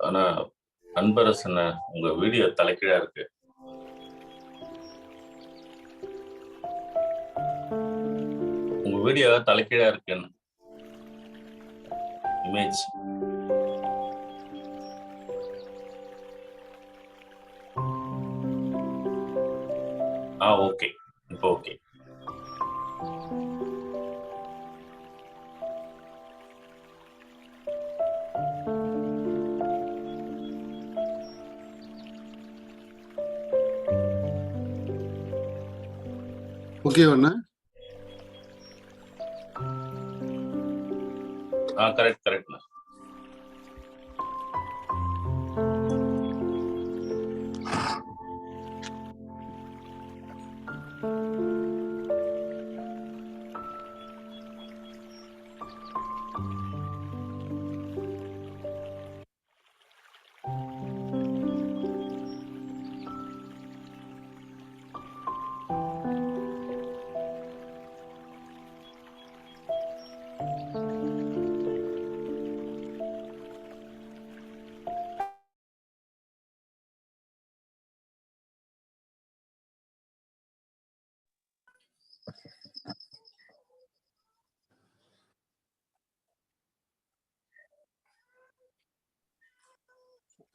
ஆனா அன்பரசன உங்க வீடியோ தலைக்கீழா இருக்கு. உங்க வீடியோ தலைக்கீழா இருக்குன்னு இமேஜ். ஓகே, இப்போ ஓகே. ஓகே அண்ணா. கரெக்ட் கரெக்ட்ண்ணா.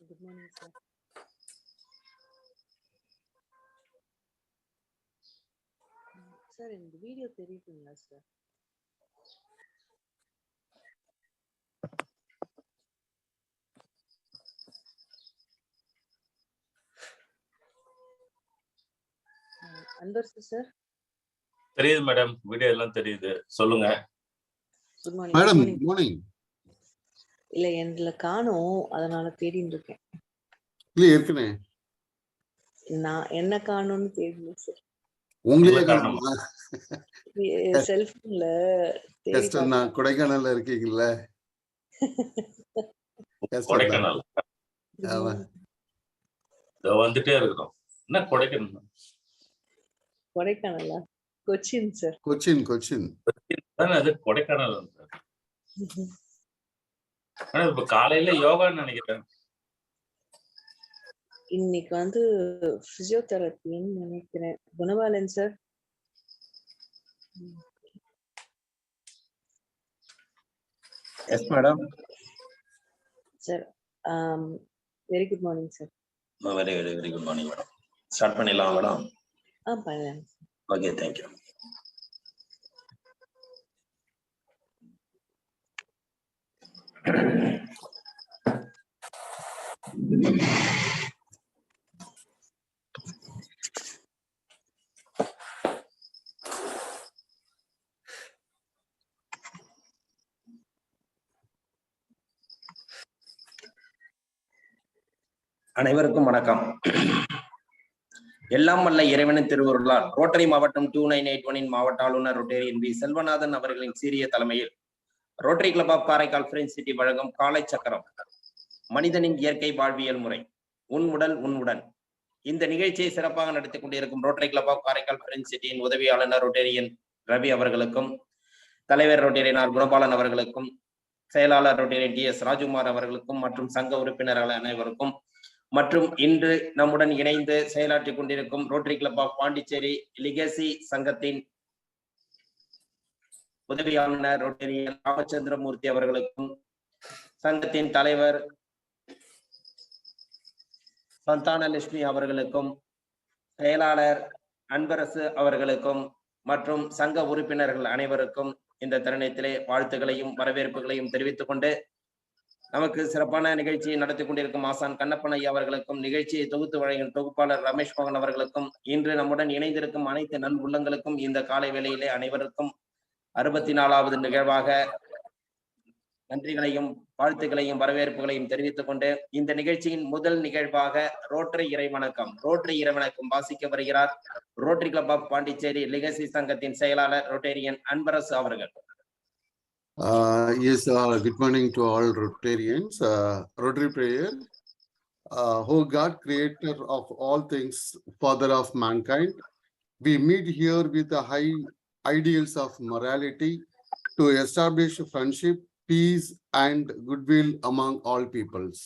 Good morning, sir. சார் இந்த வீடியோ தெரியுதுங்களா சார்? அன்பரசு சார் தெரியுது மேடம், வீடியோ எல்லாம் தெரியுது, சொல்லுங்க. Good morning. Madam morning. இல்ல என்ல காணோம், அதனால தேடிட்டு இருக்கேன். இல்ல ஏற்கனவே நான் என்ன காணோம்னு தேடினேன் சார். உங்களே காணோமா? செல்போன்ல தேடி கஷ்டம் தான். கொடைக்கானல்ல இருக்கீங்கல்ல? கஷ்டம் தான். கொடைக்கானல் ஆமா. இதோ வந்துட்டே இருக்கிறோம். என்ன கொடைக்கானல்? கொடைக்கானலா? கொச்சின் சார். கொச்சின். தானே அது கொடைக்கானல். ஆனா இப்ப காலையில யோகான்னு நினைக்கிறேன். இன்னைக்கு வந்து பிசியோதெரபின்னு நினைக்கிறேன். Gunabalan sir. Yes madam. Sir very good morning sir. Very good morning madam. Start பண்ணிடலாம் மேடம். பண்ணலாம். Okay, thank you. அனைவருக்கும் வணக்கம். எல்லாம் வல்ல இறைவனின் திருவருளால் ரோட்டரி மாவட்டம் 2981 மாவட்ட ஆளுநர் ரொட்டேரியன் வி செல்வநாதன் அவர்களின் சீரிய தலைமையில் rotary club of Karaikal friends city வழங்கும் காலை சக்கரம் மனிதனின் இயற்கை வாழ்வியல் முறை உன் உடல் உன்னுடன். இந்த நிகழ்ச்சியை சிறப்பாக நடத்திக் கொண்டிருக்கும் rotary club of Karaikal friends சிட்டியின் உதவி ஆளுநர் ரொட்டேரியன் ரவி அவர்களுக்கும், தலைவர் ரொட்டேரியன் ஆர் குணபாலன் அவர்களுக்கும், செயலாளர் ரொட்டேரியன் டி எஸ் ராஜ்குமார் அவர்களுக்கும் மற்றும் சங்க உறுப்பினர்கள் அனைவருக்கும், மற்றும் இன்று நம்முடன் இணைந்து செயலாற்றிக் கொண்டிருக்கும் rotary club of Pondicherry legacy சங்கத்தின் உதவி ஆளுநர் ரொட்டேரியன் ராமச்சந்திரமூர்த்தி அவர்களுக்கும், சங்கத்தின் தலைவர் சந்தானலட்சுமி அவர்களுக்கும், செயலாளர் அன்பரசு அவர்களுக்கும் மற்றும் சங்க உறுப்பினர்கள் அனைவருக்கும் இந்த தருணத்திலே வாழ்த்துக்களையும் வரவேற்புகளையும் தெரிவித்துக் கொண்டு, நமக்கு சிறப்பான நிகழ்ச்சியை நடத்தி கொண்டிருக்கும் ஆசான் கண்ணப்பன் ஐயா அவர்களுக்கும், நிகழ்ச்சியை தொகுத்து வழங்கும் தொகுப்பாளர் ரமேஷ் மோகன் அவர்களுக்கும், இன்று நம்முடன் இணைந்திருக்கும் அனைத்து நல் உள்ளங்களுக்கும் இந்த காலை வேளையிலே அனைவருக்கும் 64வது நிகழ்வாக நன்றிகளையும் வாழ்த்துக்களையும் வரவேற்புகளையும் தெரிவித்துக் கொண்டு, இந்த நிகழ்ச்சியின் முதல் நிகழ்வாக ரோட்டரி இறைவணக்கம் வாசிக்க வருகிறார் rotary club of Pondicherry legacy சங்கத்தின் செயலாளர் ரொட்டேரியன் அன்பரசு அவர்கள். Yes, good morning to all Rotarians. Rotary prayer. Oh God, creator of all things, father of mankind, we meet here with the high ideals of morality to establish friendship, peace, and goodwill among all peoples.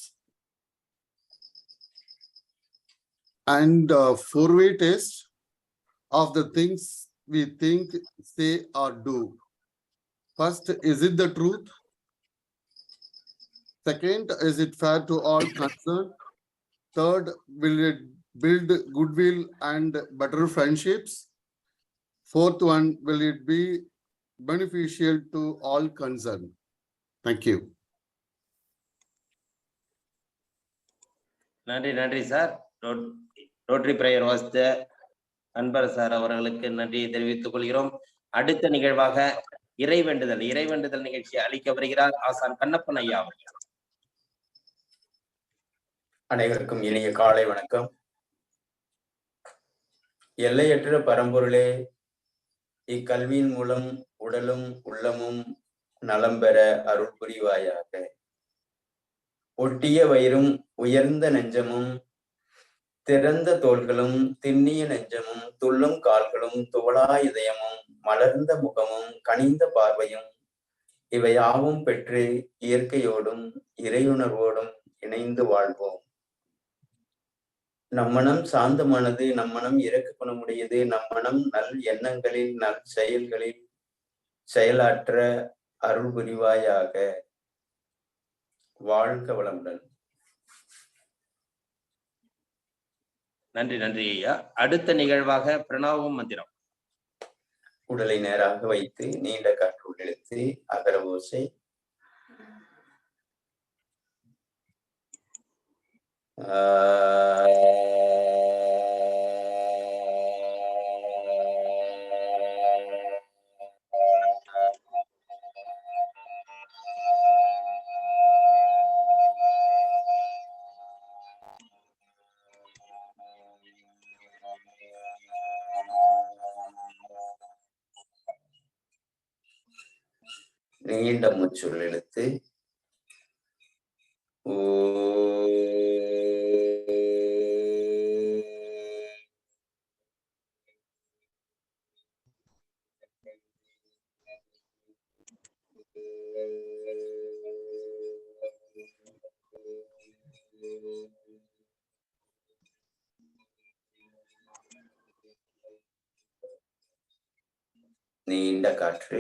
And four-way test of the things we think, say, or do. First, is it the truth? Second, is it fair to all concerned? Third, will it build goodwill and better friendships? Fourth one, will it be beneficial to all concerned? Thank you. நன்றி sir. Rotary prayer வாசித்த அன்பர் sir அவர்களுக்கு நன்றியை தெரிவித்துக் கொள்கிறோம். அடுத்த நிகழ்வாக இறைவேண்டுதல் நிகழ்ச்சியை அளிக்க வருகிறார் ஆசான் கண்ணப்பன் ஐயா அவர்கள். அனைவருக்கும் இனிய காலை வணக்கம். எல்லையற்ற பரம்பொருளே, இக்கல்வியின் மூலம் உடலும் உள்ளமும் நலம் பெற அருள் புரிவாயாக. ஒட்டிய வயிறும் உயர்ந்த நெஞ்சமும் திறந்த தோள்களும் திண்ணிய நெஞ்சமும் துள்ளும் கால்களும் துவளா இதயமும் மலர்ந்த முகமும் கனிந்த பார்வையும் இவையாவும் பெற்று இயற்கையோடும் இறையுணர்வோடும் இணைந்து வாழ்வோம். நம்மனம் சாந்தமானது, நம்மனம் இரக்க குணமுடையது, நம்மனம் நல் எண்ணங்களில் நல் செயல்களில் செயலாற்ற அருள் புரிவாயாக. வாழ்க வளமுடன். நன்றி ஐயா. அடுத்த நிகழ்வாக பிரணவம் மந்திரம். உடலை நேராக வைத்து நீண்ட காற்று உள்ளிழுத்து அகர ஓசை நீண்ட மூச்சுள் இழுத்து நீண்ட காற்று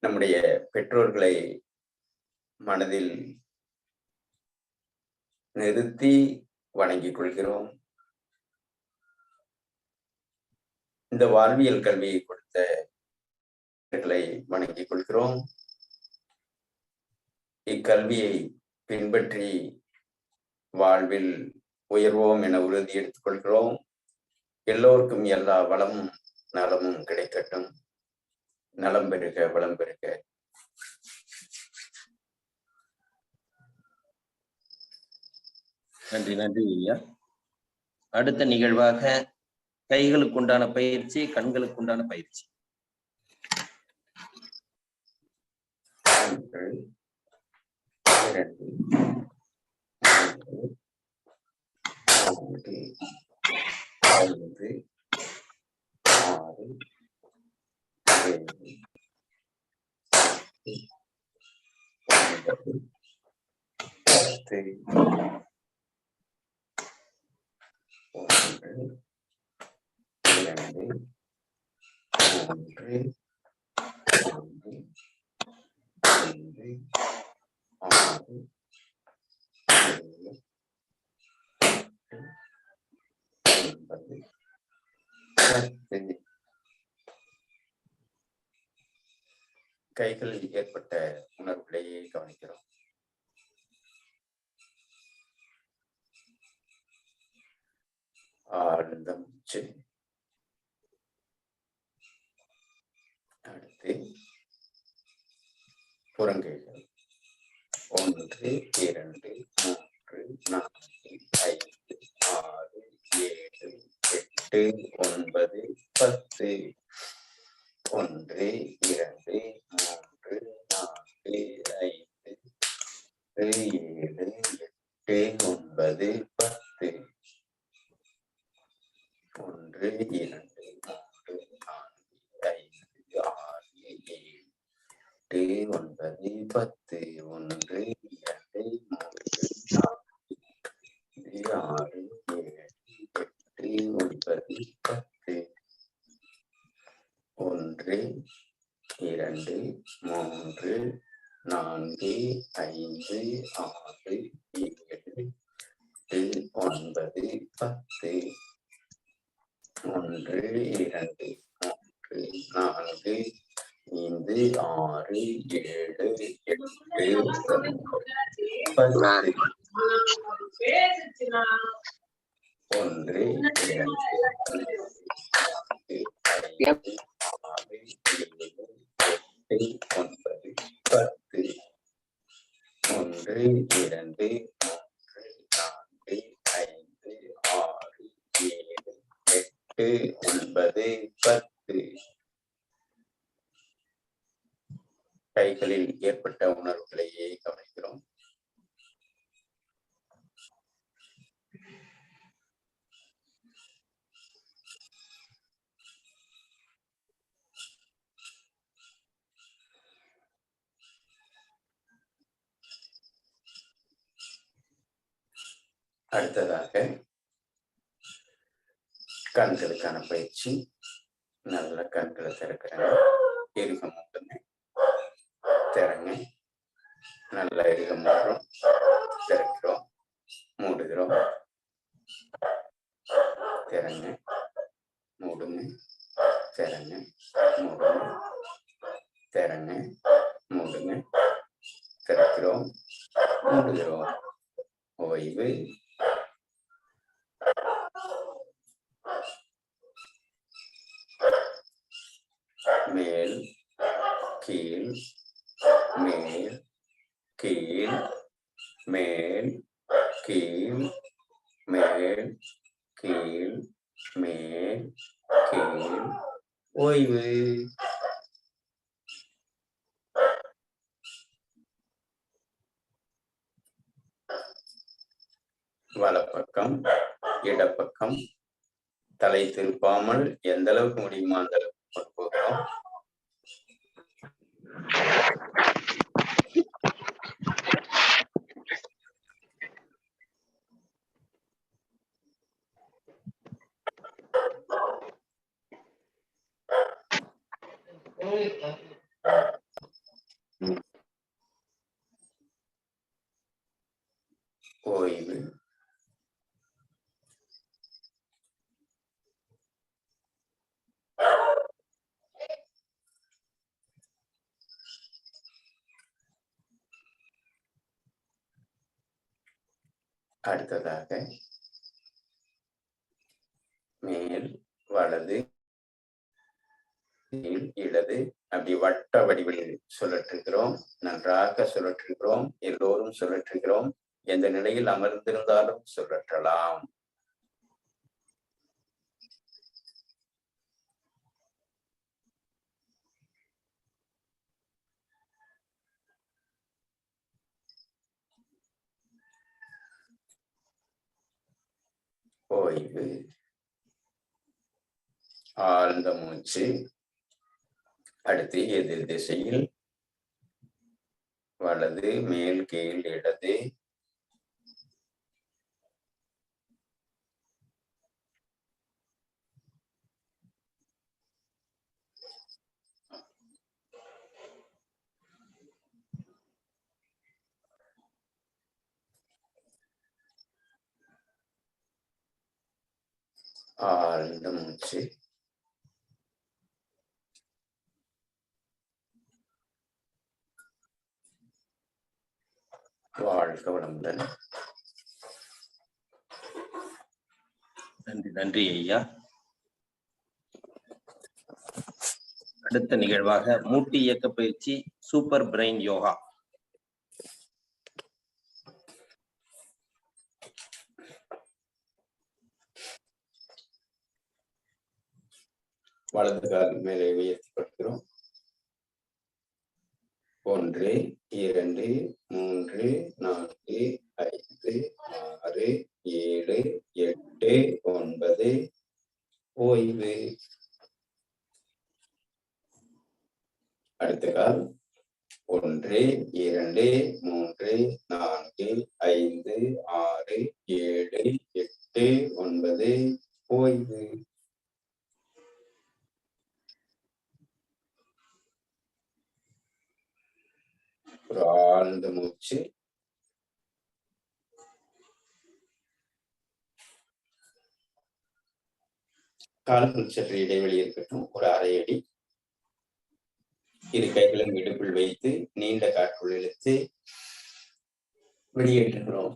நம்முடைய பெற்றோர்களை மனதில் நிறுத்தி வணங்கிக் கொள்கிறோம். இந்த வாழ்வியல் கல்வியை கொடுத்தவர்களை வணங்கிக் கொள்கிறோம். இக்கல்வியை பின்பற்றி வாழ்வில் உயர்வோம் என உறுதி எடுத்துக் கொள்கிறோம். எல்லோருக்கும் எல்லா வளமும் நலமும் கிடைக்கட்டும். நலம் பெறுக, வளம் பெறுக. நன்றி நன்றி ஐயா. அடுத்த நிகழ்வாக கைகளுக்கு உண்டான பயிற்சி, கண்களுக்கு உண்டான பயிற்சி. கைகளில் ஏற்பட்ட உணர்வுகளையே கவனிக்கிறோம். ஆழ்ந்த மூச்சு. அடுத்து புறங்கைகள் 1 2 3 4 5 6 7 8 9 10. 1 2 3 4 5 7 8 9 10. 1 2 3 4 5 கைகளில் ஏற்பட்ட உணர்வுகளையே கவனிக்கிறோம். அடுத்ததாக கண்களுக்கான பயிற்சி. நல்ல கண்களை திறக்கிறாங்க. இருக மூடுங்க, திறங்க. நல்ல இருக மூடுறோம், திறக்கிறோம், மூடுகிறோம், திறங்க, மூடுங்க, திறங்க, மூடுங்க, திறங்க, மூடுங்க, திறக்கிறோம், மூடுகிறோம். ஓய்வு. மேல் கீழ் மேல் கீழ் மேல் கீழ் மேல் கீழ் மேல் கீழ். ஓய்வு. வலப்பக்கம் இடப்பக்கம் தலை திருப்பாமல் எந்த அளவுக்கு முடியுமோ அந்த அளவுக்கு கொண்டு போகிறோம். ஓய்வு. அடுத்ததாக மேல் வலது இடது அப்படி வட்ட வடிவில் சுழற்றுகிறோம். நன்றாக சுழற்றுகிறோம். எல்லோரும் சுழற்றுகிறோம். எந்த நிலையில் அமர்ந்திருந்தாலும் சுழற்றலாம். ஓய்வு. ஆழ்ந்த மூச்சு. அடுத்து எதிர் திசையில் வலது மேல் கீழ் இடது ஆழ்ந்த மூச்சு. வாழ்க வளமுடன். நன்றி நன்றி ஐயா. அடுத்த நிகழ்வாக மூட்டு இயக்க பயிற்சி சூப்பர் பிரெயின் யோகா. வலது கால் மேலே உயர்த்தி படுக்கிறோம். 1 2 3 4 5 6 7 8 9 ஓய்வு. அடுத்த கால் 1 2 3 4 5 6 7 8 9 ஓய்வு. ஒரு ஆழ்ந்த மூச்சு. கால்கள் சற்று இடைவெளி இருக்கட்டும். ஒரு அரை அடி. இரு கைகளும் இடுப்பில் வைத்து நீண்ட காற்றுள் இழுத்து வெளியேற்றுகிறோம்.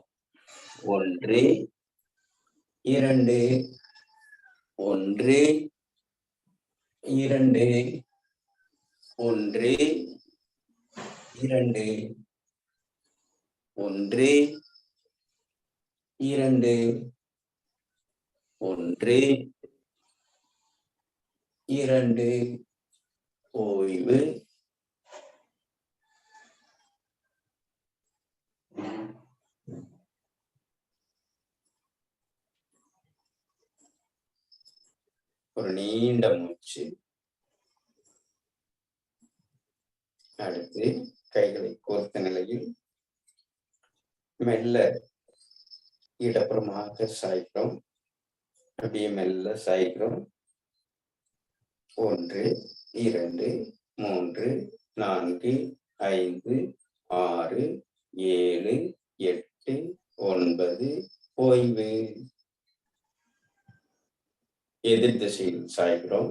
1 2 1 2 1 2 1 2 1 2 ஓய்வு. ஒரு நீண்ட மூச்சு. அடுத்து கைகளை கோர்த்த நிலையில் மெல்ல இடப்புறமாக சாய்க்கிறோம். அப்படியே மெல்ல சாய்க்கிறோம். 1 2 3 4 5 6 7 8 9 ஓய்வு. எதிர் திசையில் சாய்கிறோம்.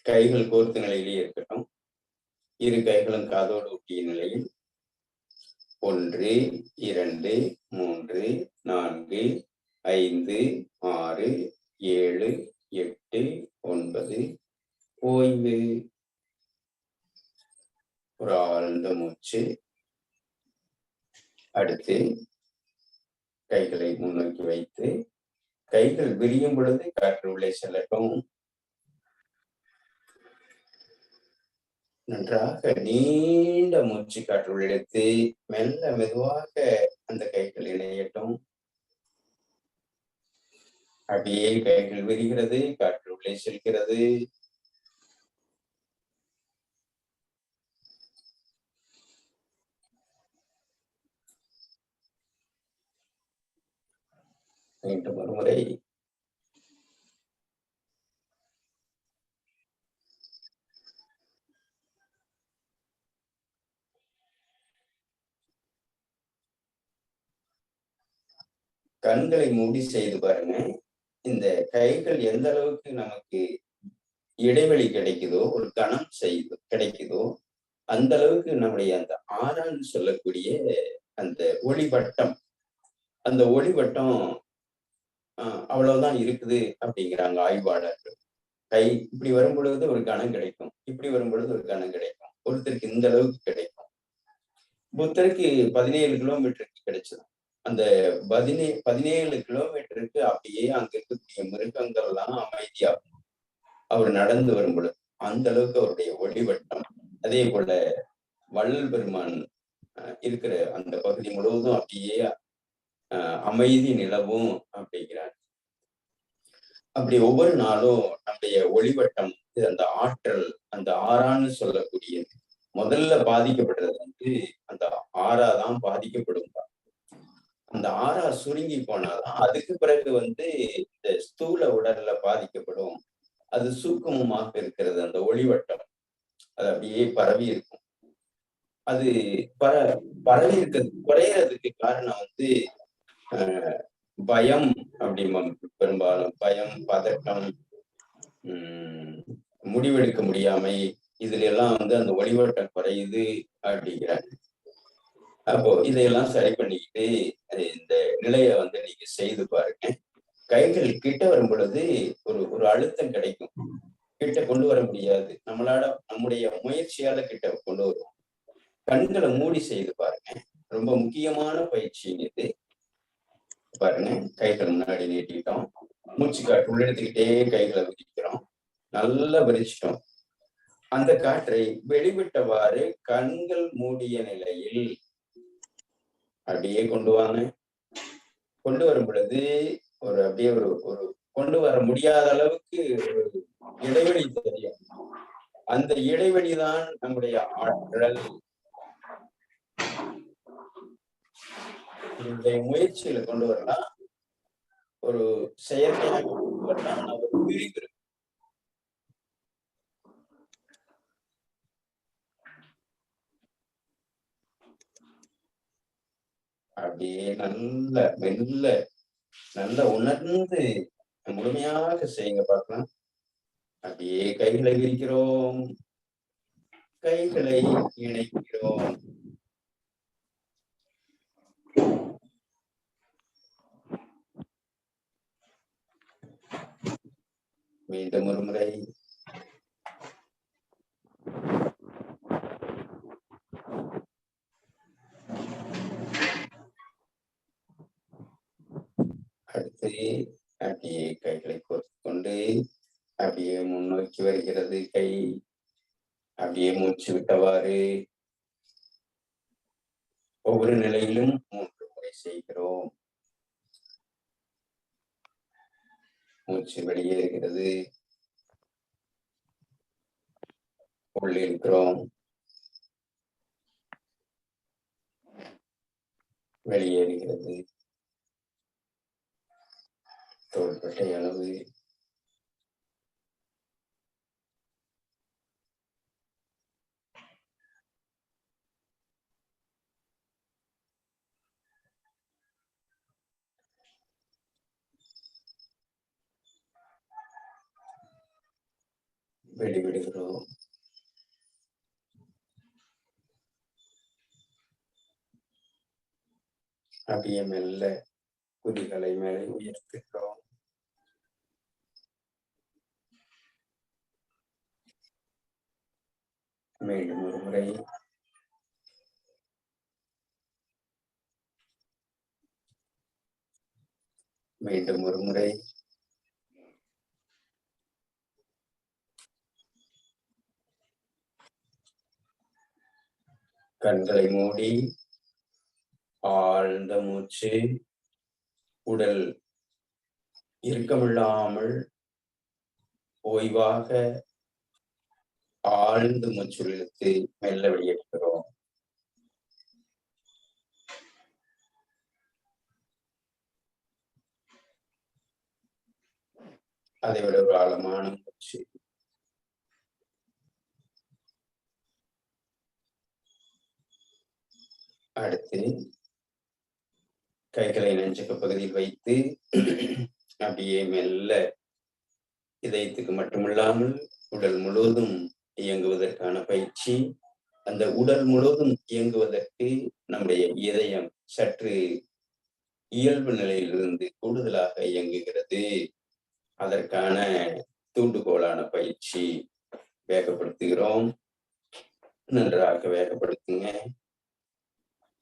கைகள் கோர்த்த நிலையிலே இருக்கட்டும். இரு கைகளும் காதோடு ஒட்டிய நிலையில் 1 2 3 4 5 6 7 8 9 ஓய்வு. ஒரு ஆழ்ந்த மூச்சு. அடுத்து கைகளை முன்னோக்கி வைத்து கைகள் விரியும் பொழுது காற்று உள்ளே செல்லட்டும். நன்றாக நீண்ட மூச்சு காற்று இழுத்து மெல்ல மெதுவாக அந்த கைகள் இணையட்டும். அப்படியே கைகள் விரிகிறது, காற்று உள்ளே செல்கிறது. மீண்டும் ஒருமுறை. கண்களை மூடி செய்து பாருங்க. இந்த கைகள் எந்த அளவுக்கு நமக்கு இடைவெளி கிடைக்குதோ, ஒரு கணம் செய்து கிடைக்குதோ, அந்த அளவுக்கு நம்முடைய அந்த ஆறான்னு சொல்லக்கூடிய அந்த ஒளிவட்டம், அந்த ஒளிவட்டம் அவ்வளவுதான் இருக்குது அப்படிங்கிறாங்க ஆய்வாளர்கள். கை இப்படி வரும் பொழுது ஒரு கணம் கிடைக்கும், இப்படி வரும் பொழுது ஒரு கணம் கிடைக்கும். ஒருத்தருக்கு இந்த அளவுக்கு கிடைக்கும். புத்தருக்கு 17 கிலோமீட்டருக்கு கிடைச்சது. அந்த 17 கிலோமீட்டருக்கு அப்படியே அங்க இருக்கக்கூடிய மிருகங்கள் எல்லாம் அமைதியாகும் அவர் நடந்து வரும் பொழுது. அந்த அளவுக்கு அவருடைய ஒளிவட்டம். அதே போல வள்ளல் பெருமான் இருக்கிற அந்த பகுதி முழுவதும் அப்படியே அமைதி நிலவும் அப்படிங்கிறார். அப்படி ஒவ்வொரு நாளும் நம்முடைய ஒளிவட்டம் அந்த ஆற்றல், அந்த ஆறான்னு சொல்லக்கூடியது முதல்ல பாதிக்கப்படுறது அந்த ஆறாதான் பாதிக்கப்படும். அந்த ஆறா சுருங்கி போனாதான் அதுக்கு பிறகு இந்த ஸ்தூல உடல்ல பாதிக்கப்படும். அது சூக்குமமாக இருக்கிறது அந்த ஒளிவட்டம். அது அப்படியே பரவி இருக்கும். அது பரவி இருக்கிறது குறையறதுக்கு காரணம் பயம் அப்படிம்பாங்க. பெரும்பாலும் பயம், பதட்டம், முடிவெடுக்க முடியாமை, இதுல எல்லாம் அந்த ஒளிவட்டம் குறையுது அப்படிங்கிறாங்க. அப்போ இதையெல்லாம் சரி பண்ணிக்கிட்டு இந்த நிலைய நீங்க செய்து பாருங்க. கைகள் கிட்ட வரும் பொழுது ஒரு அழுத்தம் கிடைக்கும். கிட்ட கொண்டு வர முடியாது, நம்முடைய முயற்சியால கிட்ட கொண்டு வருவோம். கண்களை மூடி செய்து பாருங்க. ரொம்ப முக்கியமான பயிற்சி இது. பாருங்க, கைகளை முன்னாடி நீட்டிட்டோம், மூச்சு காற்று உள்ளெடுத்துக்கிட்டே கைகளை விரிக்கிறோம், நல்லா விரிச்சிட்டோம். அந்த காற்றை வெளிவிட்டவாறு கண்கள் மூடிய நிலையில் அப்படியே கொண்டு வாங்க. கொண்டு வரும் பொழுது அப்படியே ஒரு கொண்டு வர முடியாத அளவுக்கு ஒரு இடைவெளி தெரியும். அந்த இடைவெளிதான் நம்முடைய ஆற்றல். இந்த முயற்சியில கொண்டு வரலாம், ஒரு செயற்கையாக கொண்டு வரலாம், ஒரு பிரிவு இருக்கு. அப்படியே நல்ல மெல்ல நல்ல உணர்ந்து முழுமையாக செய்யுங்க பார்க்கலாம். அப்படியே கைகளை விரிக்கிறோம், கைகளை இணைக்கிறோம். மீண்டும் ஒரு முறை. அடுத்து அப்படியே கைகளை கோர்த்து கொண்டு அப்படியே முன்னோக்கி வருகிறது கை. அப்படியே மூச்சு விட்டவாறு ஒவ்வொரு நிலையிலும் 3 முறை செய்கிறோம். மூச்சு வெளியேறுகிறது, உள்ளே இருக்கிறோம், வெளியேறுகிறது. தோள்பட்டை அளவு, வெளிவிடுகிறோம். அப்படியே மெல்ல குதிகளை மேலே உயர்த்துகிறோம். மீண்டும் ஒரு முறை. மீண்டும் ஒரு முறை. கண்களை மூடி ஆழ்ந்த மூச்சு, உடல் இறுக்கமில்லாமல் ஓய்வாக ஆழ்ந்து மூச்சு இழுத்து மெல்ல வெளியேற்றுகிறோம். அதை விட ஒரு ஆழமான மூச்சு. அடுத்து கைகளை நெஞ்சுக்கு பகுதியில் வைத்து அப்படியே மெல்ல இதயத்துக்கு மட்டுமில்லாமல் உடல் முழுவதும் இயங்குவதற்கான பயிற்சி. அந்த உடல் முழுவதும் இயங்குவதற்கு நம்முடைய இதயம் சற்று இயல்பு நிலையிலிருந்து கூடுதலாக இயங்குகிறது. அதற்கான தூண்டுகோலான பயிற்சி. வேகப்படுத்துகிறோம், நன்றாக வேகப்படுத்துங்க,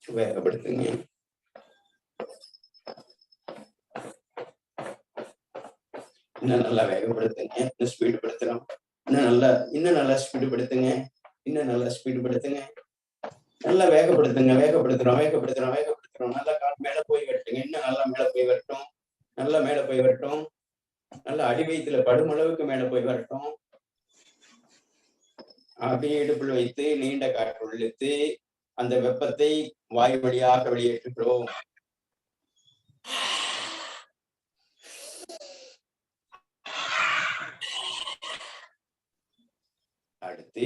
வேகப்படுத்துங்க. இன்னும் நல்லா வேகப்படுத்துங்க, இன்னும் ஸ்பீடு படுத்துறோம், இன்னும் நல்லா ஸ்பீடு படுத்துங்க, இன்னும் நல்லா ஸ்பீடு படுத்துங்க, நல்லா வேகப்படுத்துங்க, வேகப்படுத்துறோம், வேகப்படுத்துறோம், வேகப்படுத்துறோம். நல்லா கால் மேல போய் வரட்டுங்க, இன்னும் நல்லா மேல போய் வரட்டும், நல்லா மேல போய் வரட்டும், நல்லா அடி வயிற்றுல படுமளவுக்கு மேல போய் வரட்டும். அப்படியே இடுப்பில் வைத்து நீண்ட காற்று இழுத்து அந்த வெப்பத்தை வாயு வழியாக வெளியேற்றுகிறோம். அடுத்து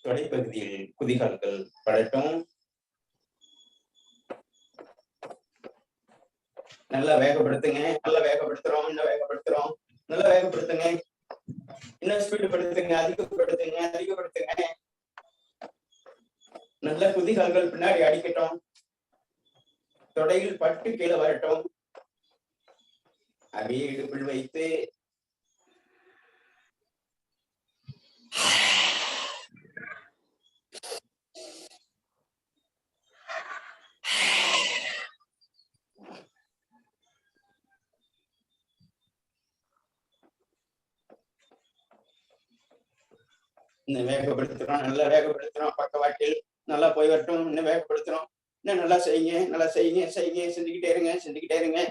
தொடைப்பகுதியில் குதிகால்கள் படட்டும். நல்லா வேகப்படுத்துங்க. நல்லா வேகப்படுத்துறோம். இன்னும் வேகப்படுத்துறோம். நல்லா வேகப்படுத்துங்க. இன்னும் ஸ்பீடு படுத்துங்க. அதிகப்படுத்துங்க. அதிகப்படுத்துங்க. நல்ல குதிகால்கள் பின்னாடி அடிக்கட்டும். தொடையில் பட்டு கீழே வரட்டும். அப்படியே இடுப்பில் வைத்து இன்னும் வேகப்படுத்துறோம். நல்லா வேகப்படுத்துறோம். பக்கவாட்டில் நல்லா போய் வரட்டும். இன்னும் வேகப்படுத்துறோம். இன்னும் நல்லா செய்யுங்க. நல்லா செய்யுங்க. செய்யுங்க. செஞ்சுக்கிட்டே இருங்க. செஞ்சுக்கிட்டே இருங்க.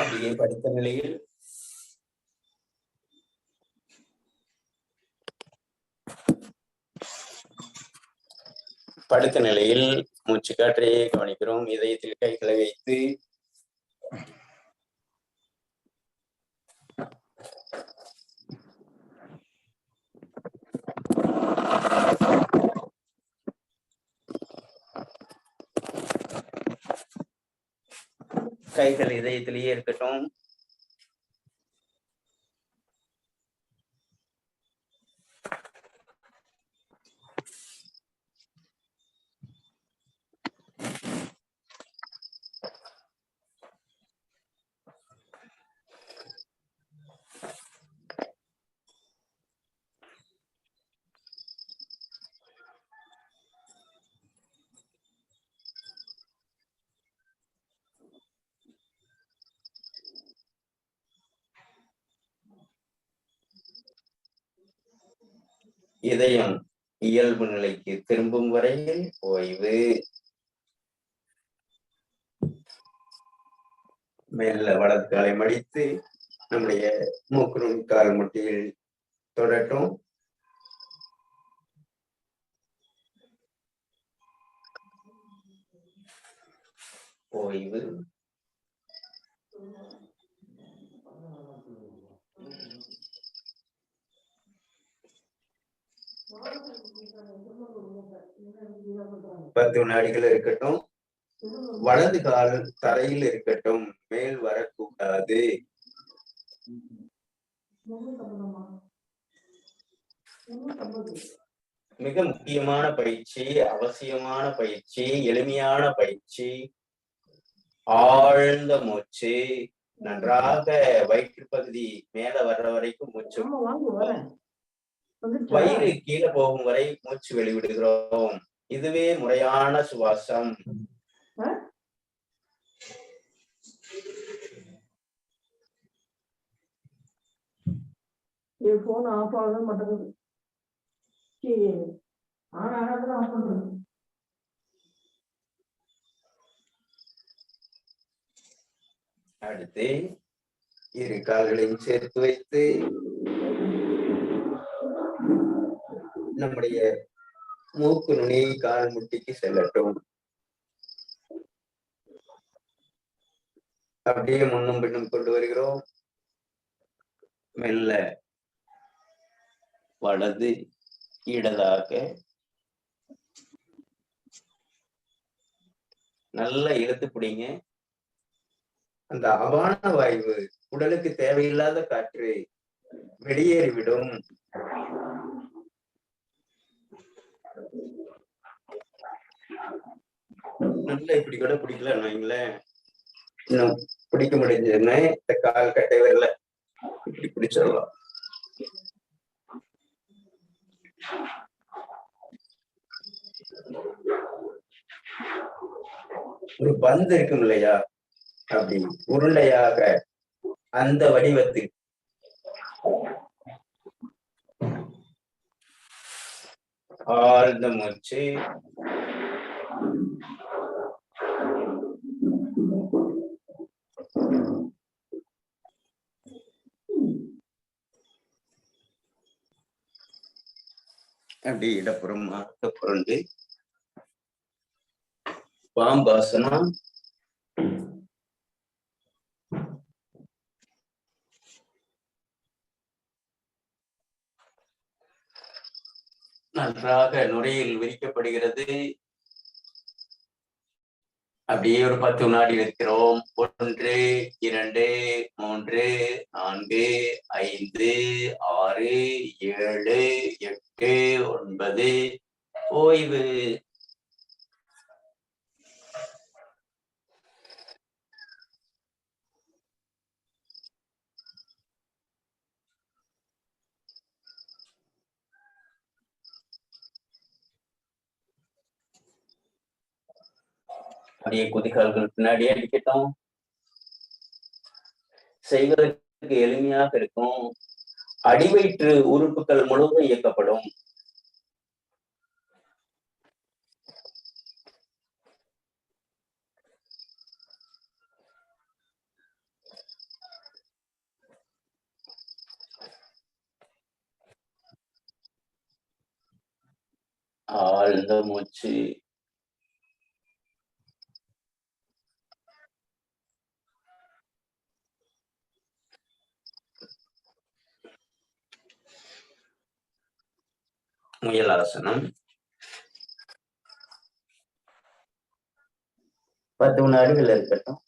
அப்படியே படுத்த நிலையில் மூச்சு காற்றையே கவனிக்கிறோம். இதயத்தில் கைகளை வைத்து கைகள் இதயத்திலேயே இருக்கட்டும். இதயம் இயல்பு நிலைக்கு திரும்பும் வரையில் ஓய்வு. மேல வலது காலை மடித்து நம்முடைய மூக்கு கால் முட்டியில் தொடட்டும். ஓய்வு. பத்து வினாடிகள் இருக்கட்டும். வலது கால் தரையில் இருக்கட்டும். மேல் வரக்கூடாது. மிக முக்கியமான பயிற்சி, அவசியமான பயிற்சி, எளிமையான பயிற்சி. ஆழ்ந்த மூச்சு. நன்றாக வயிற்று பகுதி மேல வர்ற வரைக்கும் மூச்சு, வயிறு கீழே போகும் வரை மூச்சு வெளிவிடுகிறோம். இதுவே முறையான சுவாசம். அடுத்து இரு கால்களையும் சேர்த்து வைத்து நம்முடைய மூக்கு நுனி கால் முட்டிக்கு செல்லட்டும். அப்படியே முன்னும் பின்னும் கொண்டு வருகிறோம். மெல்ல வலது இடதாக நல்லா இழுத்து பிடிங்க. அந்த அபான வாயு, உடலுக்கு தேவையில்லாத காற்று வெளியேறிவிடும். நல்லா இப்படி கூட பிடிக்கலன்னு வைங்களேன். இன்னும் பிடிக்க முடிஞ்சதுன்னா இந்த கால் கட்டை வரல இப்படி பிடிச்சிடலாம். ஒரு பந்து இருக்கும் இல்லையா, அப்படி உருண்டையாக அந்த வடிவத்தில் ஆழ்ந்த மூச்சு. அப்படி இடப்புறம் புரண்டு பாம்பாசனம். நன்றாக நுரையில் விரிக்கப்படுகிறது. அப்படியே ஒரு 10 வினாடி வைக்கிறோம். 1 2 3 4 5 6 7 8 9 ஓய்வு. அப்படியே குதிகால்கள் பின்னாடியே அடிக்கட்டும். செய்வதற்கு எளிமையாக இருக்கும். அடிவயிற்று உறுப்புகள் முழுவதும் இயக்கப்படும். ஆழ்ந்த மூச்சு. முயலாசனம் 10 வினாடிகள் இருக்கட்டும்.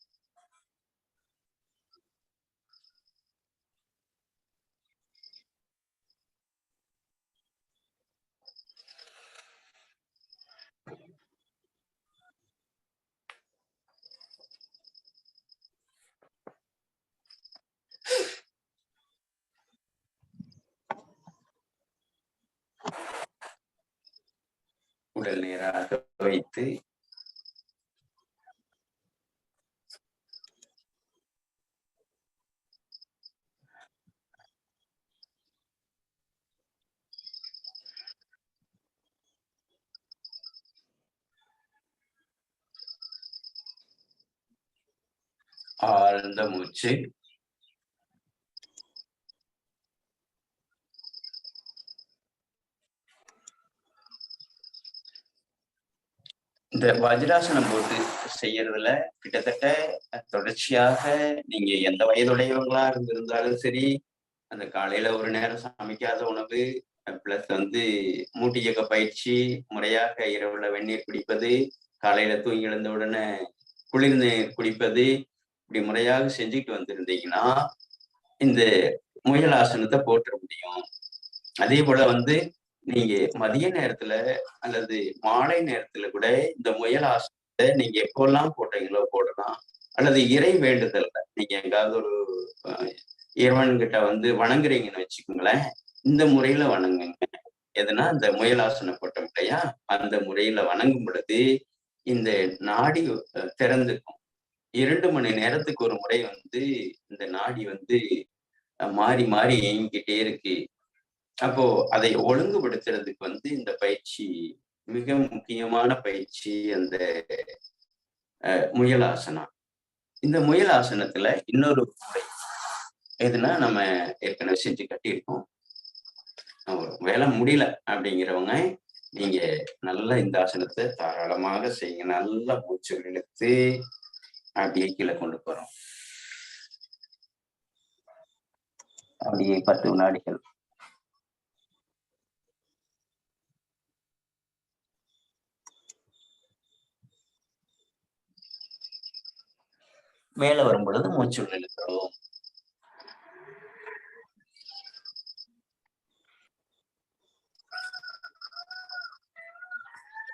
உடல் நேராக வைத்து ஆழ்ந்த மூச்சு. இந்த வஜ்ராசனம் போட்டு செய்யறதுல கிட்டத்தட்ட தொடர்ச்சியாக நீங்க எந்த வயதுடையவங்களா இருந்திருந்தாலும் சரி, அந்த காலையில ஒரு நேரம் சமைக்காத உணவு, பிளஸ் மூட்டு இயக்க பயிற்சி, முறையாக இரவுல வெந்நீர் குடிப்பது, காலையில தூங்கி எழுந்த உடனே குளிர்நீர் குடிப்பது, இப்படி முறையாக செஞ்சுட்டு வந்திருந்தீங்கன்னா இந்த முயலாசனத்தை போட்டுற முடியும். அதே போல நீங்க மதிய நேரத்துல அல்லது மாலை நேரத்துல கூட இந்த முயலாசனத்தை நீங்க எப்பெல்லாம் போட்டீங்களோ போடலாம். அல்லது இறை வேண்டுதல் நீங்க எங்காவது ஒரு இறைவன்கிட்ட வணங்குறீங்கன்னு வச்சுக்கோங்களேன், இந்த முறையில வணங்குங்க. எதுனா இந்த முயலாசனம் போட்டோம் இல்லையா, அந்த முறையில வணங்கும் பொழுது இந்த நாடி திறந்துக்கும். 2 மணி நேரத்துக்கு ஒரு முறை இந்த நாடி மாறி மாறி இயங்கிக்கிட்டே இருக்கு. அப்போ அதை ஒழுங்குபடுத்துறதுக்கு இந்த பயிற்சி மிக முக்கியமான பயிற்சி, அந்த முயலாசனம். இந்த முயலாசனத்துல இன்னொரு முறை எதுனா நம்ம ஏற்கனவே செஞ்சு கட்டியிருக்கோம். வேலை முடியல அப்படிங்கிறவங்க நீங்க நல்லா இந்த ஆசனத்தை தாராளமாக செய்யுங்க. நல்லா மூச்சு இழுத்து அப்படியே கீழே கொண்டு போறோம். அப்படியே 10 வினாடிகள். மேல வரும் பொழுது மூச்சு இழுக்கிறோம்.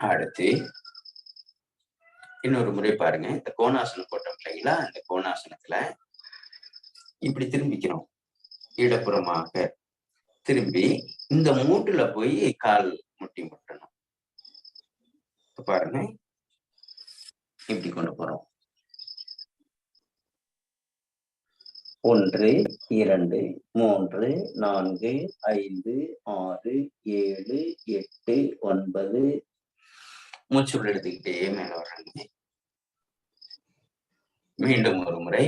அடுத்து இன்னொரு முறை பாருங்க. இந்த கோணாசனம் போட்டோம் இல்லைங்களா, இந்த கோணாசனத்துல இப்படி திரும்பிக்கிறோம். இடப்புறமாக திரும்பி இந்த மூட்டுல போய் கால் முட்டி முட்டணும். பாருங்க, இப்படி கொண்டு போறோம். 1 2 3 4 5 6 7 8 9 மூச்சு எடுத்துக்கிட்டே மேல வர்றாங்க. மீண்டும் ஒரு முறை.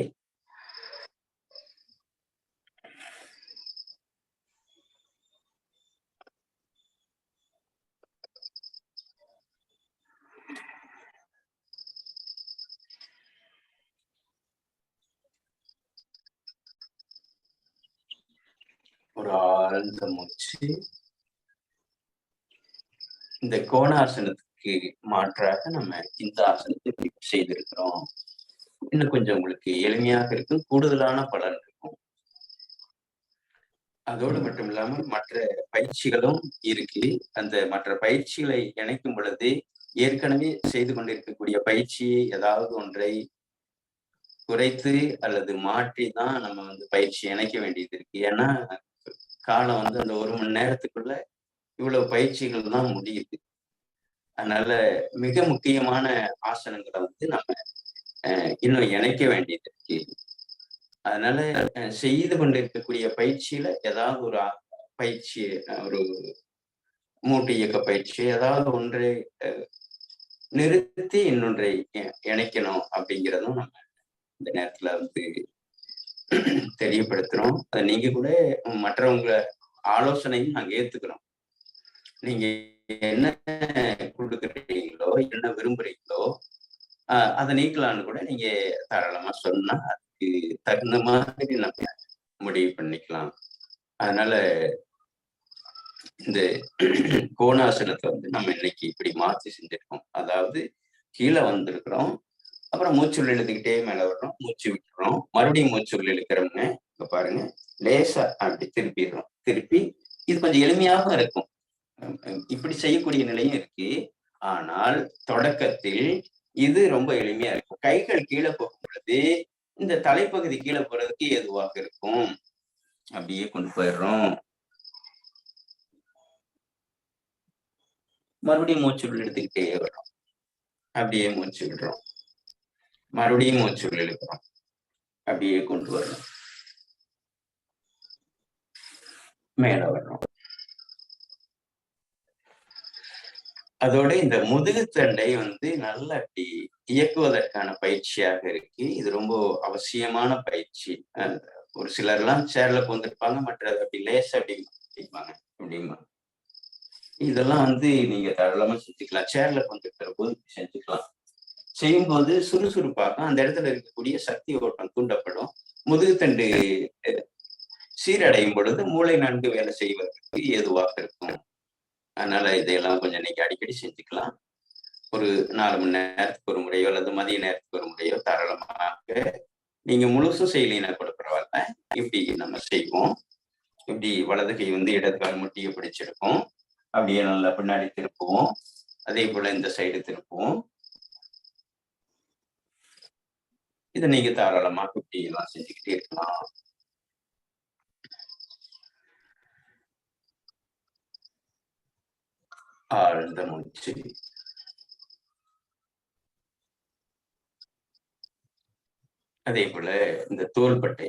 ஒரு ஆழ்ந்த மூச்சு. இந்த கோணாசனத்துக்கு மாற்றாக நம்ம இந்த ஆசனத்தை செய்திருக்கிறோம். இன்னும் கொஞ்சம் உங்களுக்கு எளிமையாக இருக்கும், கூடுதலான பலன் இருக்கும். அதோடு மட்டும் இல்லாம மற்ற பயிற்சிகளும் இருக்கு. அந்த மற்ற பயிற்சிகளை இணைக்கும் பொழுது ஏற்கனவே செய்து கொண்டிருக்கக்கூடிய பயிற்சியை ஏதாவது ஒன்றை குறைத்து அல்லது மாற்றி தான் நம்ம வந்து பயிற்சி இணைக்க வேண்டியது இருக்கு. ஏன்னா காலம் வந்து அந்த 1 மணி நேரத்துக்குள்ள இவ்வளவு பயிற்சிகள் தான் முடியுது. அதனால மிக முக்கியமான ஆசனங்களை வந்து நம்ம இன்னும் இணைக்க வேண்டியது இருக்கு. அதனால செய்து கொண்டிருக்கக்கூடிய பயிற்சியில ஏதாவது ஒரு பயிற்சி, ஒரு மூட்டு இயக்க பயிற்சி ஏதாவது ஒன்றை நிறுத்தி இன்னொன்றை இணைக்கணும் அப்படிங்கிறதும் நம்ம இந்த நேரத்துல வந்து தெரியப்படுத்துறோம். அதை நீங்க கூட மற்றவங்க ஆலோசனையும் நாங்க ஏத்துக்கிறோம். நீங்க என்ன கொடுக்குறீங்களோ, என்ன விரும்புறீங்களோ அதை நீக்கலான்னு கூட நீங்க தாராளமா சொன்னா அதுக்கு தகுந்த மாதிரி நம்ம முடிவு பண்ணிக்கலாம். அதனால இந்த கோணாசனத்தை வந்து நம்ம இன்னைக்கு இப்படி மாற்றி செஞ்சிருக்கோம். அதாவது கீழே வந்திருக்கிறோம், அப்புறம் மூச்சுள்ள இழுத்துக்கிட்டே மேல வர்றோம், மூச்சு விட்டுறோம், மறுபடியும் மூச்சுள்ள இழுக்கிறோம்ங்க. இப்ப பாருங்க, லேசா அப்படி திருப்பிடுறோம். திருப்பி இது கொஞ்சம் எளிமையாக இருக்கும், இப்படி செய்யக்கூடிய நிலையும் இருக்கு. ஆனால் தொடக்கத்தில் இது ரொம்ப எளிமையா இருக்கும். கைகள் கீழே போகும் பொழுது இந்த தலைப்பகுதி கீழே போறதுக்கு ஏதுவாக இருக்கும். அப்படியே கொண்டு போயிடுறோம். மறுபடியும் மூச்சு எடுத்துக்கிட்டே வர்றோம், அப்படியே மூச்சு விடுறோம், மறுபடியும் மூச்சு இழுக்கிறோம், அப்படியே கொண்டு வர்றோம், மேல வர்றோம். அதோட இந்த முதுகுத்தண்டை வந்து நல்லா அப்படி இயக்குவதற்கான பயிற்சியாக இருக்கு. இது ரொம்ப அவசியமான பயிற்சி. ஒரு சிலர் எல்லாம் சேர்ல கொண்டிருப்பாங்க, மற்றது அப்படி லேசா அப்படிம்பாங்க அப்படிமா. இதெல்லாம் வந்து நீங்க தாராளமா செஞ்சுக்கலாம். சேர்ல கொண்டிருக்கிற போது செஞ்சுக்கலாம். செய்யும்போது சுறுசுறுப்பாக அந்த இடத்துல இருக்கக்கூடிய சக்தி ஓட்டம் தூண்டப்படும். முதுகுத்தண்டு சீரடையும் பொழுது மூளை நன்கு வேலை செய்வதற்கு ஏதுவாக இருக்கும். அதனால இதையெல்லாம் கொஞ்சம் நீங்க அடிக்கடி செஞ்சுக்கலாம். ஒரு 4 மணி நேரத்துக்கு ஒரு முறையோ அல்லது மதிய நேரத்துக்கு ஒரு முறையோ தாராளமாக. நீங்க முழுசும் செய்யலைன்னா கூட பரவாயில்ல. இப்படி நம்ம செய்வோம். இப்படி வலது கை வந்து இடது கால் முட்டியை பிடிச்சிருக்கோம், அப்படியே நல்லா பின்னாடி திருப்புவோம். அதே போல இந்த சைடு திருப்புவோம். இதை நீங்க தாராளமா இப்படி எல்லாம் செஞ்சுக்கிட்டே இருக்கலாம். ஆழ்ந்த மூச்சு. அதே போல இந்த தோள்பட்டை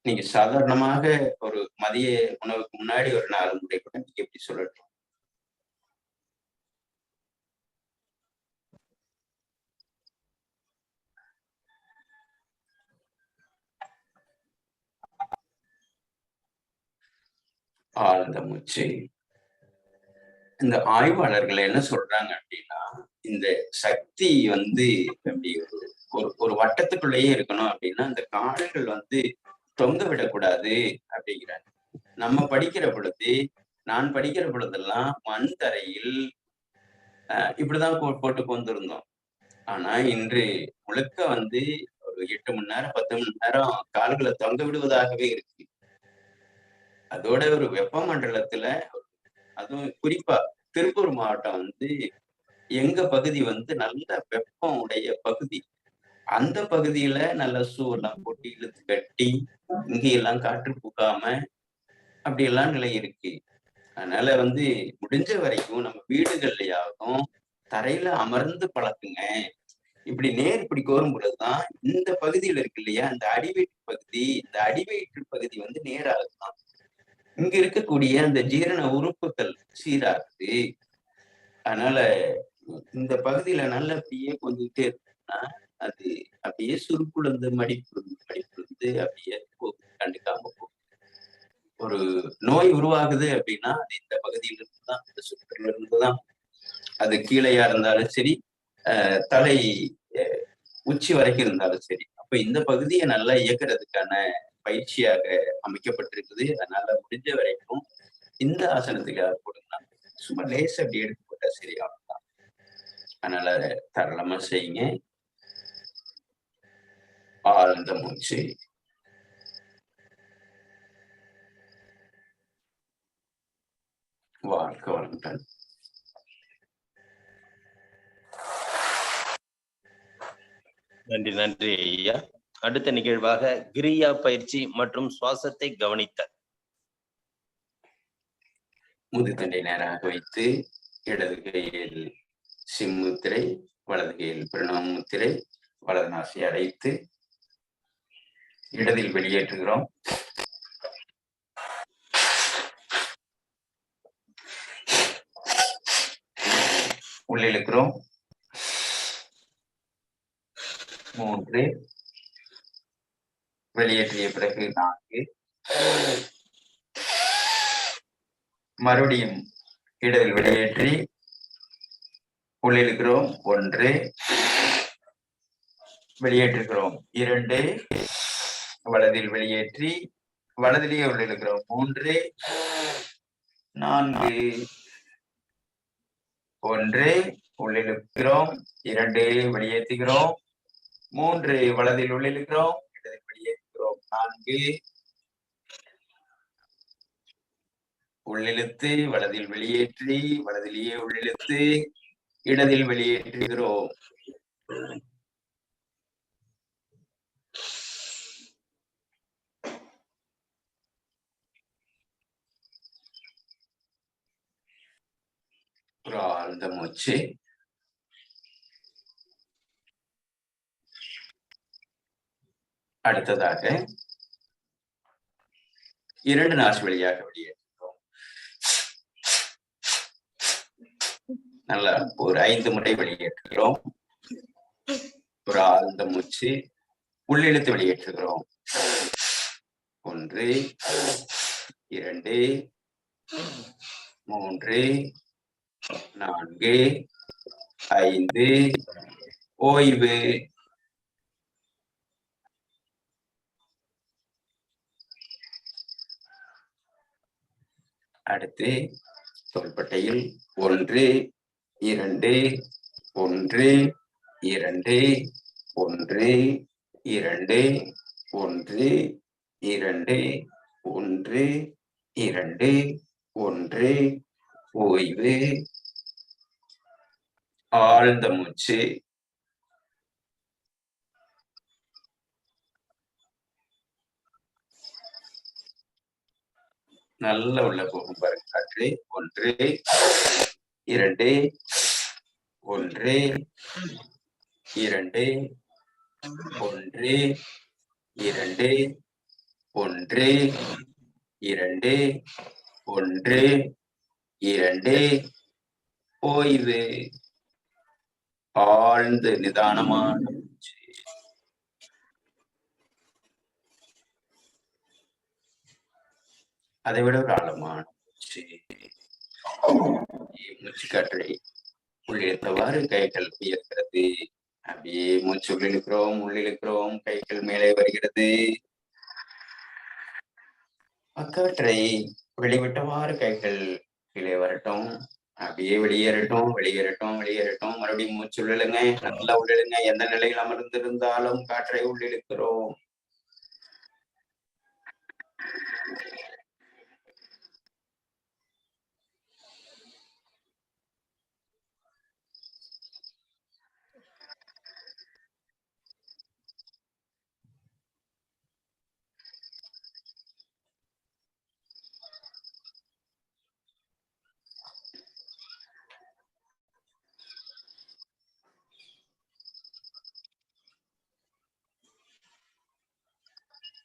நீங்க சாதாரணமாக ஒரு மதிய உணவுக்கு முன்னாடி ஒரு 4 முறை கூட நீங்க எப்படி சொல்லட்டும். ஆழ்ந்த மூச்சு. இந்த ஆய்வாளர்கள் என்ன சொல்றாங்க அப்படின்னா, இந்த சக்தி வந்து அப்படி ஒரு வட்டத்துக்குள்ளேயே இருக்கணும் அப்படின்னா இந்த கால்கள் வந்து தொங்க விடக்கூடாது அப்படிங்கிறாங்க. நம்ம படிக்கிற பொழுது, நான் படிக்கிற பொழுதெல்லாம் மண் தரையில் இப்படிதான் போட்டு கொண்டிருந்தோம். ஆனா இன்று முழுக்க வந்து ஒரு 8 மணி நேரம் 10 மணி நேரம் கால்களை தொங்க விடுவதாகவே இருக்கு. அதோட ஒரு வெப்பமண்டலத்துல, அதுவும் குறிப்பா திருப்பூர் மாவட்டம் வந்து எங்க பகுதி வந்து நல்ல வெப்பம் உடைய பகுதி. அந்த பகுதியில நல்ல ஷூ எல்லாம் போட்டு இழுத்து கட்டி இங்கெல்லாம் காற்று புகாம அப்படியெல்லாம் நிலை இருக்கு. அதனால வந்து முடிஞ்ச வரைக்கும் நம்ம வீடுகள்லயாகும் தரையில அமர்ந்து பழக்குங்க. இப்படி இப்படி கோரும் பொழுதுதான் இந்த பகுதியில இருக்கு இல்லையா, இந்த அடிவயிற்று பகுதி, இந்த அடிவயிற்று பகுதி வந்து நேராகுதான். இங்க இருக்கக்கூடிய அந்த ஜீரண உறுப்புகள் சீராகுது. அதனால இந்த பகுதியில நல்ல அப்படியே கொஞ்சிட்டே இருக்குன்னா அது அப்படியே சுருக்குழுந்து மடிப்புழுந்து அப்படியே கண்டுக்காம போகும். ஒரு நோய் உருவாகுது அப்படின்னா அது இந்த பகுதியில இருந்துதான், இந்த சுற்றுல இருந்துதான். அது கீழையா இருந்தாலும் சரி, தலை உச்சி வரைக்கும் இருந்தாலும் சரி. அப்ப இந்த பகுதியை நல்லா இயக்குறதுக்கான பயிற்சியாக அமைக்கப்பட்டிருக்குது. அதனால முடிஞ்ச வரைக்கும் இந்த ஆசனத்துக்காக போடுங்க. சும்மா லேசா அப்படி எடுத்து போட்டா சரியாகும். அதனால தாராளமா செய்யுங்க. ஆழ்ந்த மூச்சு. வாழ்க்கை வளமுடன். நன்றி நன்றி ஐயா. அடுத்த நிகழ்வாக கிரியா பயிற்சி மற்றும் சுவாசத்தை கவனித்தல். முதுதண்டை நேராக வைத்து இடது கையில் சிம்முத்திரை, வலது கையில் பிரணவ முத்திரை, வலது நாசி அடைத்து இடதில் வெளியேற்றுகிறோம். உள்ளிழுக்கிறோம். 3, வெளியேற்றிய பிறகு 4, மறுபடியும் இடதில் வெளியேற்றி உள்ளிழுக்கிறோம். 1, வெளியேற்றுகிறோம். 2, வலதில் வெளியேற்றி வலதிலேயே உள்ளிழுக்கிறோம். 3, 4, 1, உள்ளிழுக்கிறோம். 2, வெளியேற்றுகிறோம். 3, வலதில் உள்ளிழுக்கிறோம். இடதில் வெளியேற்றுகிறோம். 4, உள்ளிழுத்து வலதில் வெளியேற்றி வலதிலேயே உள்ளிழுத்து இடதில் வெளியேற்றுகிறோம். ஒரு ஆழ்ந்த மூச்சு. அடுத்ததாக 2 நாசி வழியாக வெளியேற்றுகிறோம். நல்லா ஒரு 5 முறை வெளியேற்றுகிறோம். ஒரு ஆழ்ந்த மூச்சு. உள்ளிழுத்து வெளியேற்றுகிறோம். 1, 2, 3, 4, 5. ஓய்வு. அடுத்து தோள்பட்டையில் 1, 2, 1, 2, 1, 2, 1, 2, 1, 2, 1. ஓய்வு. ஆழ்ந்த மூச்சு. நல்ல உள்ள போகும் பாருங்க காற்று. 1, 2, 1, 2, 1, 2, 1, 2, 1, 2. ஓய்வு. ஆழ்ந்து நிதானமான மூச்சு. அதை விட ஒரு ஆழமான மூச்சு. மூச்சு காற்றை உள்ளிழுத்தவாறு கைகள் உயர்கிறது. அப்படியே மூச்சு உள்ளிழுக்கிறோம், உள்ளிழுக்கிறோம், கைகள் மேலே வருகிறது. அக்காற்றை வெளிவிட்டவாறு கைகள் கீழே வரட்டும். அப்படியே வெளியேறட்டும், வெளியேறட்டும், வெளியேறட்டும். மறுபடியும் மூச்சு உள்ளிழுங்க, நல்லா உள்ளிழுங்க. எந்த நிலையில் அமர்ந்திருந்தாலும் காற்றை உள்ளிழுக்கிறோம்.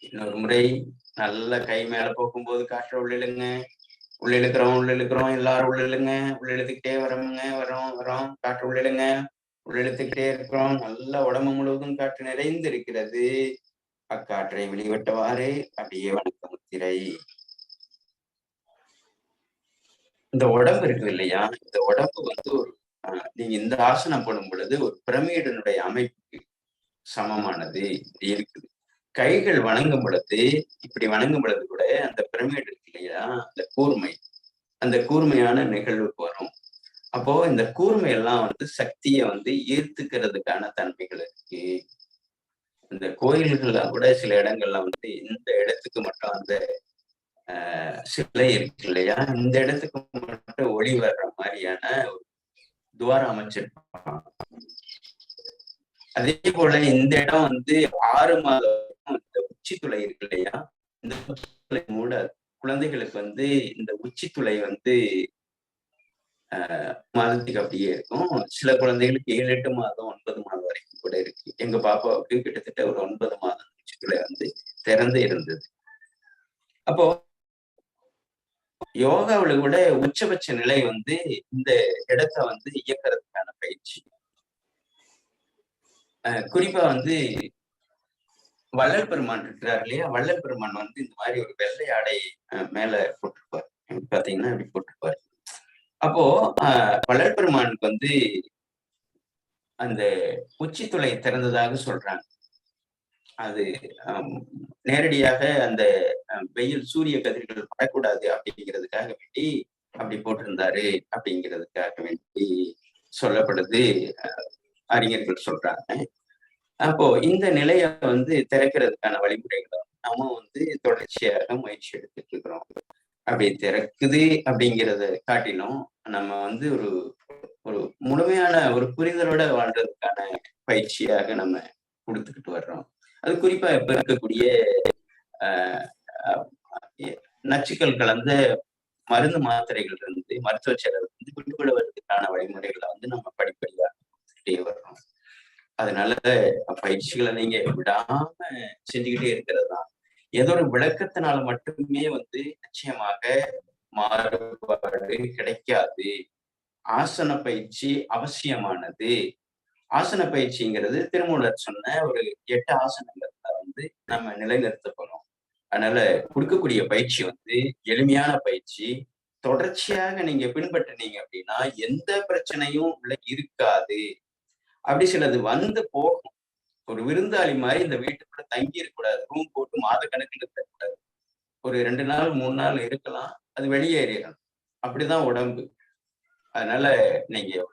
இன்னொரு முறை நல்ல கை மேல போகும்போது காற்றை உள்ளிழுங்க. உள்ளிழுக்கிறோம், உள்ளிழுக்கிறோம். எல்லாரும் உள்ளிழுங்க. உள்ளிழுத்துக்கிட்டே வரோங்க, வரோம். காற்று உள்ளிழுங்க. உள்ளிழுத்துக்கிட்டே இருக்கிறோம். நல்ல உடம்பு முழுவதும் காற்று நிறைந்து இருக்கிறது. அக்காற்றை வெளிவிட்டவாறு அப்படியே வணக்க முத்திரை. இந்த உடம்பு இருக்குது இல்லையா, இந்த உடம்பு ஒரு நீங்க இந்த ஆசனம் போடும் பொழுது ஒரு பிரமிடனுடைய அமைப்புக்கு சமமானது இருக்குது. கைகள் வணங்கும் பொழுது, இப்படி வணங்கும் பொழுது கூட அந்த பிரமிட் இருக்கு இல்லையா, அந்த கூர்மை அந்த கூர்மையான நிகழ்வுக்கு வரும். அப்போ இந்த கூர்மை எல்லாம் வந்து சக்தியை வந்து ஈர்த்துக்கிறதுக்கான தன்மைகள் இருக்கு. இந்த கோயில்கள்ல கூட சில இடங்கள்ல வந்து இந்த இடத்துக்கு மட்டும் அந்த சிலை இருக்கு இல்லையா, இந்த இடத்துக்கு மட்டும் ஒளி வர்ற மாதிரியான ஒரு துவாரம் அமைச்சிருப்பாங்க. அதே போல இந்த இடம் வந்து 6 மாதம் இந்த உச்சித்துளை இருக்கு இல்லையா, இந்த உச்சித்துளை மூடாது. குழந்தைகளுக்கு வந்து இந்த உச்சித்துளை வந்து மாதத்துக்கு அப்படியே இருக்கும். சில குழந்தைகளுக்கு 7, 8 மாதம் 9 மாதம் வரைக்கும் கூட இருக்கு. எங்க பாப்பாவுக்கு கிட்டத்தட்ட ஒரு 9 மாதம் உச்சித்துளை வந்து திறந்து இருந்தது. அப்போ யோகாவில கூட உச்சபட்ச நிலை வந்து இந்த இடத்த வந்து இயக்கிறதுக்கான பயிற்சி. குறிப்பா வந்து வள்ளல் பெருமான் இருக்கிறார் இல்லையா, வள்ளல் பெருமான் வந்து இந்த மாதிரி ஒரு வெள்ளை ஆடை மேல போட்டிருப்பார். பாத்தீங்கன்னா இப்படி போட்டிருப்பாரு. அப்போ வள்ளல் பெருமானுக்கு வந்து அந்த உச்சித்துளை திறந்ததாக சொல்றாங்க. அது நேரடியாக அந்த வெயில் சூரிய கதிர்கள் படக்கூடாது அப்படிங்கிறதுக்காக வேண்டி அப்படி போட்டிருந்தாரு அப்படிங்கிறதுக்காக வேண்டி சொல்லப்படுது, அறிஞர்கள் சொல்றாங்க. அப்போ இந்த நிலைய வந்து திறக்கிறதுக்கான வழிமுறைகளை நம்ம வந்து தொடர்ச்சியாக முயற்சி எடுத்துட்டு இருக்கிறோம். அப்படி திறக்குது அப்படிங்கிறத காட்டிலும் நம்ம வந்து ஒரு ஒரு முழுமையான ஒரு புரிதலோட வாழ்றதுக்கான பயிற்சியாக நம்ம கொடுத்துக்கிட்டு வர்றோம். அது குறிப்பா இப்ப இருக்கக்கூடிய நச்சுக்கள் கலந்த மருந்து மாத்திரைகள் இருந்து மருத்துவ செலவு வந்து விடுபடுவதற்கான வழிமுறைகளை வந்து நம்ம படிப்படியாக வர்றோம். அதனால பயிற்சிகளை நீங்க விடாம செஞ்சுக்கிட்டே இருக்கிறது தான். ஏதோ ஒரு விளக்கத்தினால மட்டுமே வந்து நிச்சயமாக மாறுபாடு கிடைக்காது. ஆசன பயிற்சி அவசியமானது. ஆசன பயிற்சிங்கிறது திருமூலர் சொன்ன ஒரு 8 ஆசனங்கள்ல வந்து நம்ம நிலைநிறுத்த போறோம். அதனால கொடுக்கக்கூடிய பயிற்சி வந்து எளிமையான பயிற்சி. தொடர்ச்சியாக நீங்க பின்பற்றினீங்க அப்படின்னா எந்த பிரச்சனையும் உள்ள இருக்காது. அப்படி சிலது வந்து போகும். ஒரு விருந்தாளி மாதிரி இந்த வீட்டுக்குள்ள தங்கி இருக்கக்கூடாது. ரூம் போட்டு மாத கணக்கில் இருக்கக்கூடாது. ஒரு 2 நாள் 3 நாள் இருக்கலாம், அது வெளியேறிடணும். அப்படிதான் உடம்பு. அதனால நீங்க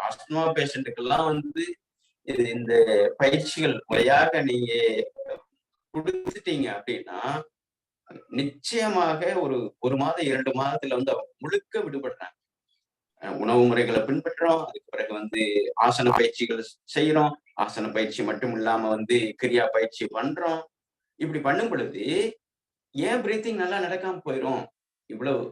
ஆஸ்துமா பேஷண்ட்டுக்கெல்லாம் வந்து இந்த பயிற்சிகள் முறையாக நீங்க கொடுத்துட்டீங்க அப்படின்னா நிச்சயமாக ஒரு மாதம் 2 மாதத்துல வந்து அவங்க முழுக்க விடுபடுறாங்க. உணவு முறைகளை பின்பற்றுறோம், அதுக்கு பிறகு வந்து ஆசன பயிற்சிகள் செய்யறோம், ஆசன பயிற்சி மட்டும் இல்லாம வந்து கிரியா பயிற்சி பண்றோம். இப்படி பண்ணும் பொழுது ஏன் பிரீத்திங் நல்லா நடக்காம போயிடும்? இவ்வளவு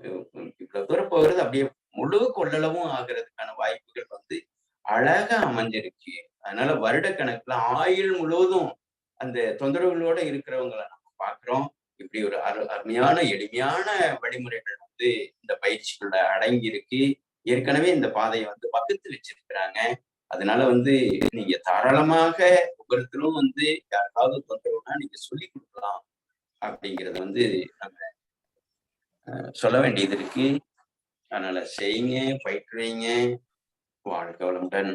தூரம் போகிறது அப்படியே முழு கொள்ளளவும் ஆகிறதுக்கான வாய்ப்புகள் வந்து அழகா அமைஞ்சிருக்கு. அதனால வருடக்கணக்குல ஆயுள் முழுவதும் அந்த தொந்தரவுகளோட இருக்கிறவங்களை நம்ம பாக்குறோம். இப்படி ஒரு அருமையான எளிமையான வழிமுறைகள் வந்து இந்த பயிற்சிக்குள்ள அடங்கி இருக்கு. ஏற்கனவே இந்த பாதையை வந்து வகுத்து வச்சிருக்கிறாங்க. அதனால வந்து நீங்க தாராளமாக ஒவ்வொருத்தரும் வந்து யாருக்காவது தொந்தரவுனா நீங்க சொல்லி கொடுக்கலாம் அப்படிங்கறத வந்து நம்ம சொல்ல வேண்டியது இருக்கு. அதனால செய்யுங்க, பயிற்றுவீங்க. வாழ்க வளமுடன்.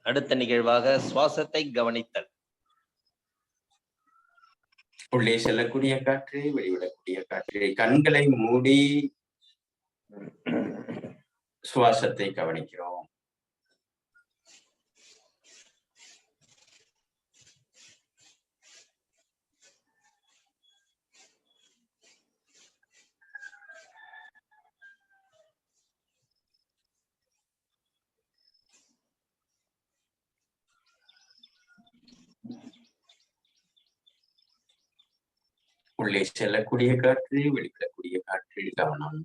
அடுத்த நிகழ்வாக சுவாசத்தை கவனித்தல். உள்ளே செல்லக்கூடிய காற்று, வெளிவிடக்கூடிய காற்று. கண்களை மூடி சுவாசத்தை கவனிக்கிறோம். உள்ளே செல்லக்கூடிய காற்று, வெளிவிடக்கூடிய காற்று கவனம்.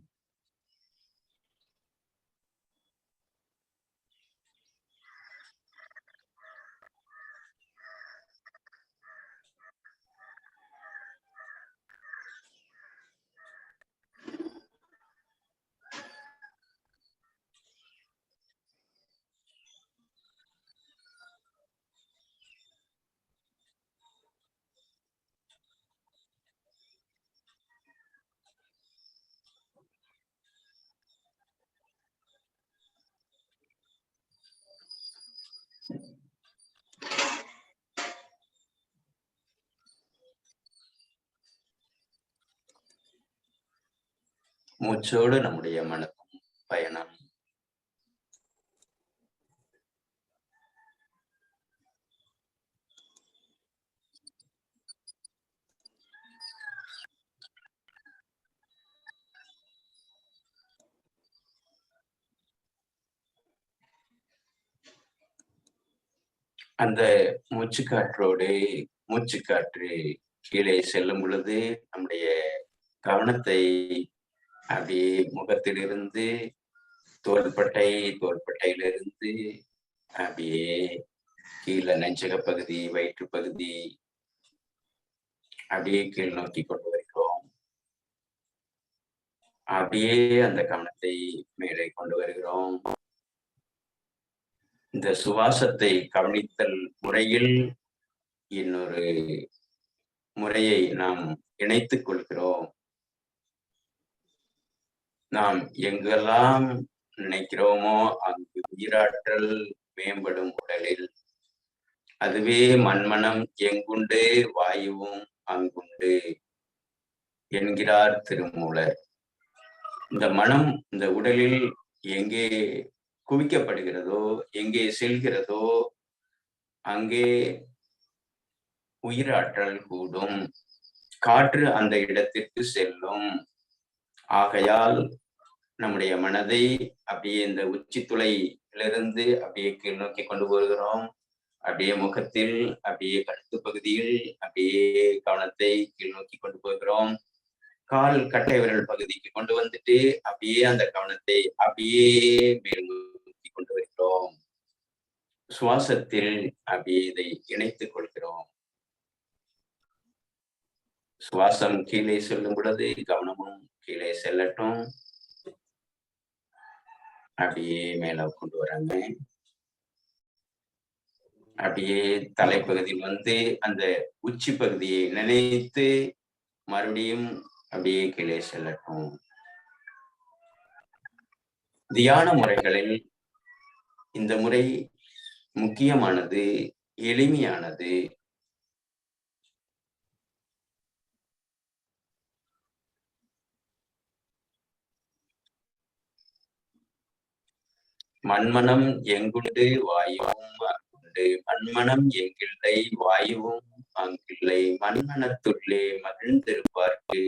மூச்சோடு நம்முடைய மனதும் பயணம். அந்த மூச்சுக்காற்றோடு மூச்சுக்காற்று கீழே செல்லும் பொழுது நம்முடைய கவனத்தை அப்படியே முகத்திலிருந்து தோள்பட்டையிலிருந்து அப்படியே கீழே நெஞ்சக பகுதி, வயிற்று பகுதி அப்படியே கீழ் நோக்கி கொண்டு வருகிறோம். அப்படியே அந்த கவனத்தை மேலே கொண்டு வருகிறோம். இந்த சுவாசத்தை கவனித்தல் முறையில் இன்னொரு முறையை நாம் இணைத்துக் கொள்கிறோம். நாம் எங்கெல்லாம் நினைக்கிறோமோ அங்கு உயிராற்றல் மேம்படும் உடலில். அதுவே மண்மனம் எங்குண்டு வாயுவும் அங்குண்டு என்கிறார் திருமூலர். இந்த மனம் இந்த உடலில் எங்கே குவிக்கப்படுகிறதோ, எங்கே செல்கிறதோ அங்கே உயிராற்றல் கூடும். காற்று அந்த இடத்திற்கு செல்லும். ஆகையால் நம்முடைய மனதை அப்படியே இந்த உச்சித்துளையிலிருந்து அப்படியே கீழ் நோக்கி கொண்டு வருகிறோம். அப்படியே முகத்தில், அப்படியே கழுத்து பகுதியில் அப்படியே கவனத்தை கீழ் நோக்கி கொண்டு போகிறோம். கால் கட்டை விரல் பகுதிக்கு கொண்டு வந்துட்டு அப்படியே அந்த கவனத்தை அப்படியே மேல் நோக்கி கொண்டு வருகிறோம். சுவாசத்தில் அப்படியே இதை இணைத்துக் கொள்கிறோம். சுவாசம் கீழே செல்லும் பொழுது கவனமும் கீழே செல்லட்டும். அப்படியே மேல கொண்டு வராங்க. அப்படியே தலைப்பகுதியில் வந்து அந்த உச்சி பகுதியை நினைத்து மறுபடியும் அப்படியே கீழே செல்லட்டும். தியான முறைகளில் இந்த முறை முக்கியமானது, எளிமையானது. மண்மனம் எங்குண்டு வாயுவும் அங்குண்டு, மண்மனம் எங்கில்லை வாயுவும் அங்கில்லை, மண்மனத்துள்ளே மகிழ்ந்திருப்பார்க்கு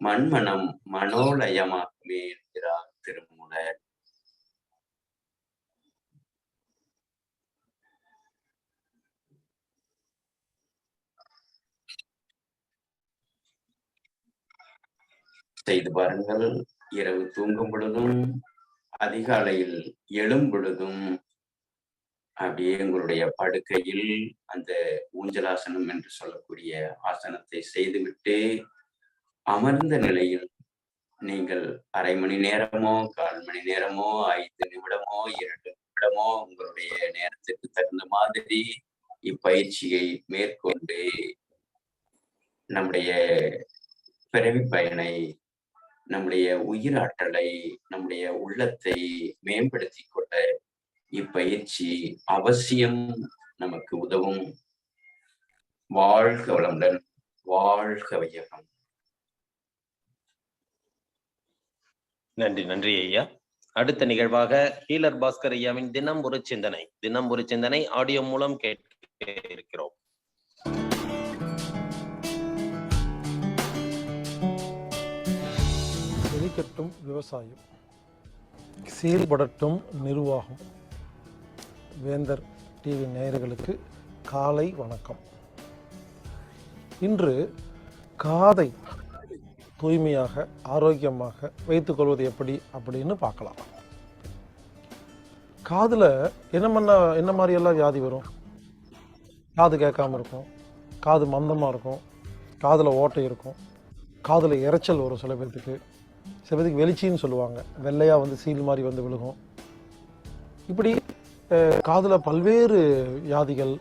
மண்மனம் மனோலயமாகுமே என்கிறார் திருமூலர். செய்து பாருங்கள். இரவு தூங்கும் பொழுதும் அதிகாலையில் எழும் பொழுதும் அப்படியே உங்களுடைய படுக்கையில் அந்த ஊஞ்சலாசனம் என்று சொல்லக்கூடிய ஆசனத்தை செய்துவிட்டு அமர்ந்த நிலையில் நீங்கள் அரை மணி நேரமோ, 1/4 மணி நேரமோ, 5 நிமிடமோ, 2 நிமிடமோ உங்களுடைய நேரத்திற்கு தகுந்த மாதிரி இப்பயிற்சியை மேற்கொண்டு நம்முடைய பிறவி பயனை, நம்முடைய உயிராற்றலை, நம்முடைய உள்ளத்தை மேம்படுத்தி கொள்ள இப்பயிற்சி அவசியம் நமக்கு உதவும். வாழ்க வளமுடன், வாழ்க வையகம். நன்றி ஐயா. அடுத்த நிகழ்வாக ஹீலர் பாஸ்கர் ஐயாவின் தினம் ஒரு சிந்தனை ஆடியோ மூலம் கேட்க இருக்கிறோம். செழிக்கட்டும் விவசாயம், செயல்படட்டும் நிர்வாகம். வேந்தர் டிவி நேயர்களுக்கு காலை வணக்கம். இன்று காதை தூய்மையாக ஆரோக்கியமாக வைத்துக் கொள்வது எப்படி அப்படின்னு பார்க்கலாம். காதில் என்ன மாதிரியெல்லாம் வியாதி வரும்? காது கேட்காம இருக்கும், காது மந்தமாக இருக்கும், காதில் ஓட்டை இருக்கும், காதில் இறைச்சல் வரும். சில பேருக்கு வெளிச்சின்னு சொல்லுவாங்க, வெள்ளையாக வந்து சீல் மாதிரி வந்து விழுகும். இப்படி காதில் பல்வேறு வியாதிகள்.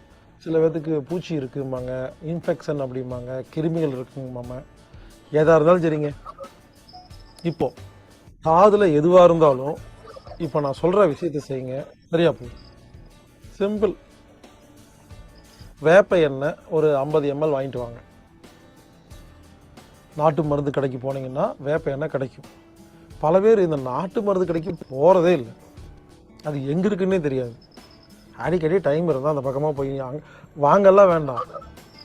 சில பேர்த்துக்கு பூச்சி இருக்கும்பாங்க, இன்ஃபெக்ஷன் அப்படிம்பாங்க, கிருமிகள் இருக்குங்கம்மாம. எதாக இருந்தாலும் சரிங்க, இப்போது காதில் எதுவாக இருந்தாலும் இப்போ நான் சொல்கிற விஷயத்தை செய்யுங்க, சரியா போய் சிம்பிள். வேப்ப எண்ணெய் ஒரு 50 ml வாங்கிட்டு வாங்க. நாட்டு மருந்து கடைக்கு போனீங்கன்னா வேப்ப எண்ணெய் கிடைக்கும். பல பேர் இந்த நாட்டு மருந்து கடைக்கு போகிறதே இல்லை. அது எங்கே இருக்குன்னே தெரியாது. அடிக்கடி டைம் இருந்தால் அந்த பக்கமாக போய் வாங்கலாம் வேண்டாம்,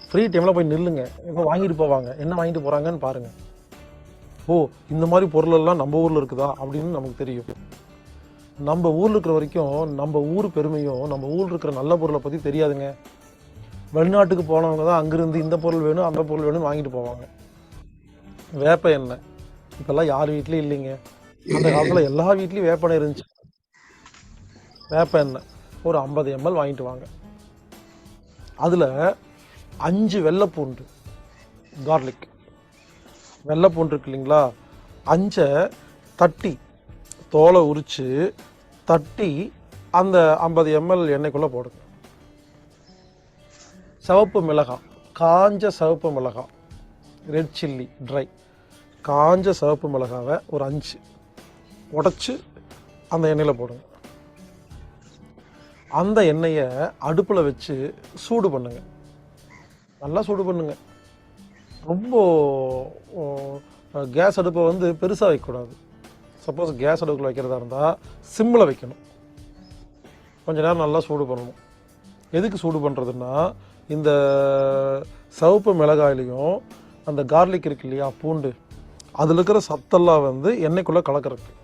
ஃப்ரீ டைமில் போய் நில்லுங்க, இப்போ வாங்கிட்டு போவாங்க, என்ன வாங்கிட்டு போகிறாங்கன்னு பாருங்கள். ஓ, இந்த மாதிரி பொருளெல்லாம் நம்ம ஊரில் இருக்குதா அப்படின்னு நமக்கு தெரியும். நம்ம ஊரில் இருக்கிற வரைக்கும் நம்ம ஊர் பெருமையும் நம்ம ஊரில் இருக்கிற நல்ல பொருளை பற்றி தெரியாதுங்க. வெளிநாட்டுக்கு போனவங்க தான் அங்கேருந்து இந்த பொருள் வேணும் அந்த பொருள் வேணும்னு வாங்கிட்டு போவாங்க. வேப்ப எண்ணெய் இப்போல்லாம் யார் வீட்லேயும் இல்லைங்க. அந்த காலத்தில் எல்லா வீட்லேயும் வேப்பெண்ணெய் இருந்துச்சு. வேப்ப எண்ணெய் ஒரு 50 ml வாங்கிட்டு வாங்க. அதில் 5 வெள்ளைப்பூண்டு, கார்லிக் வெள்ளைப்பூண்டு இருக்கு இல்லைங்களா, 5 தட்டி தோலை உரித்து தட்டி அந்த 50 ml எண்ணெய்க்குள்ளே போடுங்க. சிவப்பு மிளகாய், காஞ்ச சிவப்பு மிளகாய், ரெட் சில்லி ட்ரை, காஞ்ச சிவப்பு மிளகாவை ஒரு 5 உடச்சி அந்த எண்ணெயில் போடுங்க. அந்த எண்ணெயை அடுப்பில் வச்சு சூடு பண்ணுங்க, நல்லா சூடு பண்ணுங்க. ரொம்ப கேஸ் அடுப்பை வந்து பெருசாக வைக்கக்கூடாது. சப்போஸ் கேஸ் அடுப்பில் வைக்கிறதா இருந்தால் சிம்மில் வைக்கணும். கொஞ்ச நேரம் நல்லா சூடு பண்ணணும். எதுக்கு சூடு பண்ணுறதுன்னா, இந்த சிவப்பு மிளகாயிலையும் அந்த கார்லிக் இருக்கு இல்லையா, பூண்டு, அதில் இருக்கிற சத்தெல்லாம் வந்து எண்ணெய்க்குள்ளே கலக்கிறதுக்கு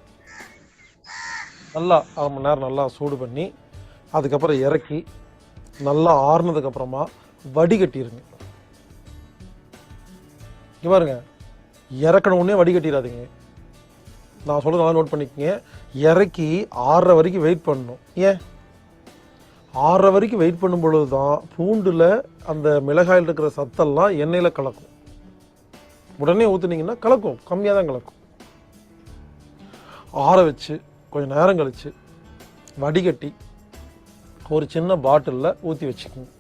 நல்லா 1/2 மணி நேரம் நல்லா சூடு பண்ணி அதுக்கப்புறம் இறக்கி நல்லா ஆறுனதுக்கப்புறமா வடிகட்டிடுங்க. இங்கே பாருங்க, இறக்கணுன்னே வடிகட்டிடாதீங்க. நான் சொல்கிறது நல்லா நோட் பண்ணிக்கோங்க. இறக்கி 6:30 வரைக்கும் வெயிட் பண்ணணும். ஏன் 6:30 வரைக்கும் வெயிட் பண்ணும் பொழுது தான் பூண்டில் அந்த மிளகாயில் இருக்கிற சத்தெல்லாம் எண்ணெயில் கலக்கும். உடனே ஊற்றுனீங்கன்னா கலக்கும், கம்மியாக தான் கலக்கும். ஆற வச்சு கொஞ்சம் நேரம் கழித்து வடிகட்டி ஒரு சின்ன பாட்டிலில் ஊற்றி வச்சுக்கோங்க.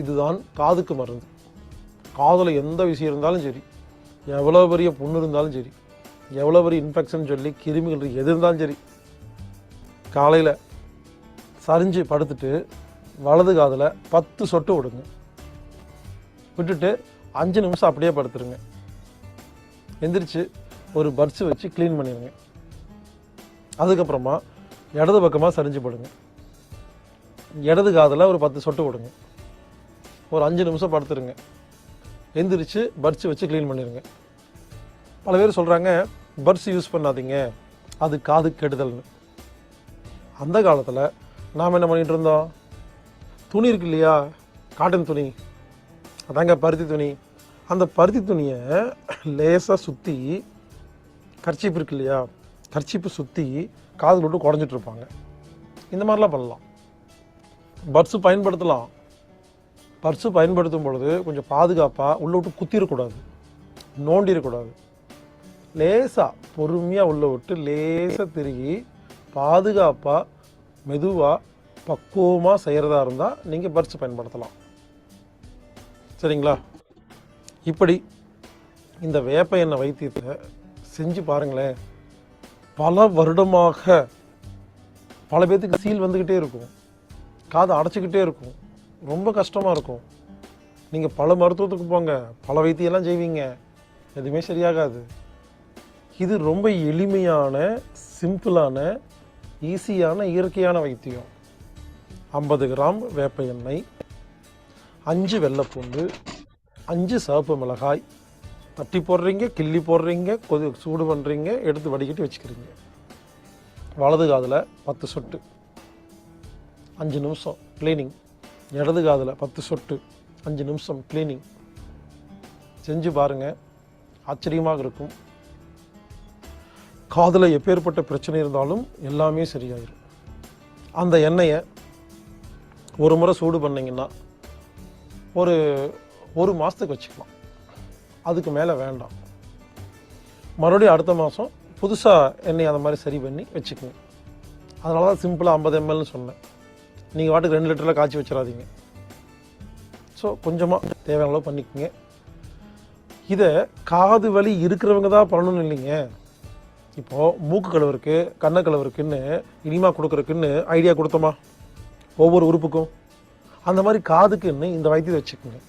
இதுதான் காதுக்கு மருந்து. காதில் எந்த விஷயம் இருந்தாலும் சரி, எவ்வளோ பெரிய புண்ணு இருந்தாலும் சரி, எவ்வளோ பெரிய இன்ஃபெக்ஷன் சொல்லி கிருமிகள் எது இருந்தாலும் சரி, காலையில் சரிஞ்சு படுத்துட்டு வலது காதில் 10 சொட்டு விடுங்க. விட்டுட்டு 5 நிமிஷம் அப்படியே படுத்துருங்க. எந்திரிச்சு ஒரு பட்ஸு வச்சு க்ளீன் பண்ணிடுங்க. அதுக்கப்புறமா இடது பக்கமாக சரிஞ்சு படுங்க. இடது காதில் ஒரு 10 சொட்டு விடுங்க. ஒரு 5 நிமிஷம் படுத்துருங்க. எந்திரிச்சு பட்ஸு வச்சு க்ளீன் பண்ணிடுங்க. பல பேர் சொல்கிறாங்க பட்ஸ் யூஸ் பண்ணாதீங்க, அது காது கெடுதல்னு. அந்த காலத்தில் நாம் என்ன பண்ணிகிட்டு இருந்தோம், துணி இருக்கு இல்லையா, காட்டன் துணி, அதாங்க பருத்தி துணி, அந்த பருத்தி துணியை லேசாக சுற்றி, கர்ச்சீப் இருக்கு இல்லையா, கர்ச்சீப்பு சுற்றி காதில் விட்டு குடஞ்சிட்ருப்பாங்க. இந்த மாதிரிலாம் பண்ணலாம். பட்ஸு பயன்படுத்தலாம். பட்ஸு பயன்படுத்தும் பொழுது கொஞ்சம் பாதுகாப்பாக உள்ளே விட்டு குத்திடக்கூடாது, நோண்டிடக்கூடாது. லேசாக பொறுமையாக உள்ளே விட்டு லேசாக திருகி பாதுகாப்பாக மெதுவாக பக்குவமாக செய்கிறதா இருந்தால் நீங்கள் பட்ஸ் பயன்படுத்தலாம். சரிங்களா? இப்படி இந்த வேப்ப எண்ணெய் வைத்தியத்தை செஞ்சு பாருங்களேன். பல வருடமாக பல பேர்த்துக்கு சீல் வந்துக்கிட்டே இருக்கும், காதை அடைச்சிக்கிட்டே இருக்கும், ரொம்ப கஷ்டமாக இருக்கும். நீங்கள் பல மருத்துவத்துக்கு போங்க, பல வைத்தியெல்லாம் செய்வீங்க, எதுவுமே சரியாகாது. இது ரொம்ப எளிமையான, சிம்பிளான, ஈஸியான, இயற்கையான வைத்தியம். 50 கிராம் வேப்ப எண்ணெய், 5 வெள்ளைப்பூண்டு, 5 சிவப்பு மிளகாய், தட்டி போடுறீங்க, கிள்ளி போடுறீங்க, சூடு பண்ணுறீங்க, எடுத்து வடிகட்டி வச்சுக்கிறீங்க. வலது காதில் 10 சொட்டு, 5 நிமிஷம் க்ளீனிங். இடது காதில் 10 சொட்டு, 5 நிமிஷம் க்ளீனிங். செஞ்சு பாருங்கள், ஆச்சரியமாக இருக்கும். காதில் எப்பேற்பட்ட பிரச்சனை இருந்தாலும் எல்லாமே சரியாயிடும். அந்த எண்ணெயை ஒரு முறை சூடு பண்ணிங்கன்னா ஒரு மாதத்துக்கு வச்சுக்கலாம், அதுக்கு மேலே வேண்டாம். மறுபடியும் அடுத்த மாதம் புதுசாக எண்ணெய் அந்த மாதிரி சரி பண்ணி வச்சுக்கோங்க. அதனால தான் சிம்பிளாக 50 mlன்னு சொன்னேன். நீங்கள் வாட்டுக்கு 2 லிட்டரில் காய்ச்சி வச்சிடாதீங்க. ஸோ கொஞ்சமாக தேவையான அளவு பண்ணிக்கோங்க. இதை காது வலி இருக்கிறவங்க தான் பண்ணணும்னு இல்லைங்க. இப்போது மூக்கு கழுவுருக்கு, கண்ணை கழுவுருக்குன்னு, இனிமா கொடுக்குறக்குன்னு ஐடியா கொடுத்தோமா ஒவ்வொரு உறுப்புக்கும், அந்த மாதிரி காதுக்குன்னு இந்த வைத்தியத்தை வச்சுக்கோங்க.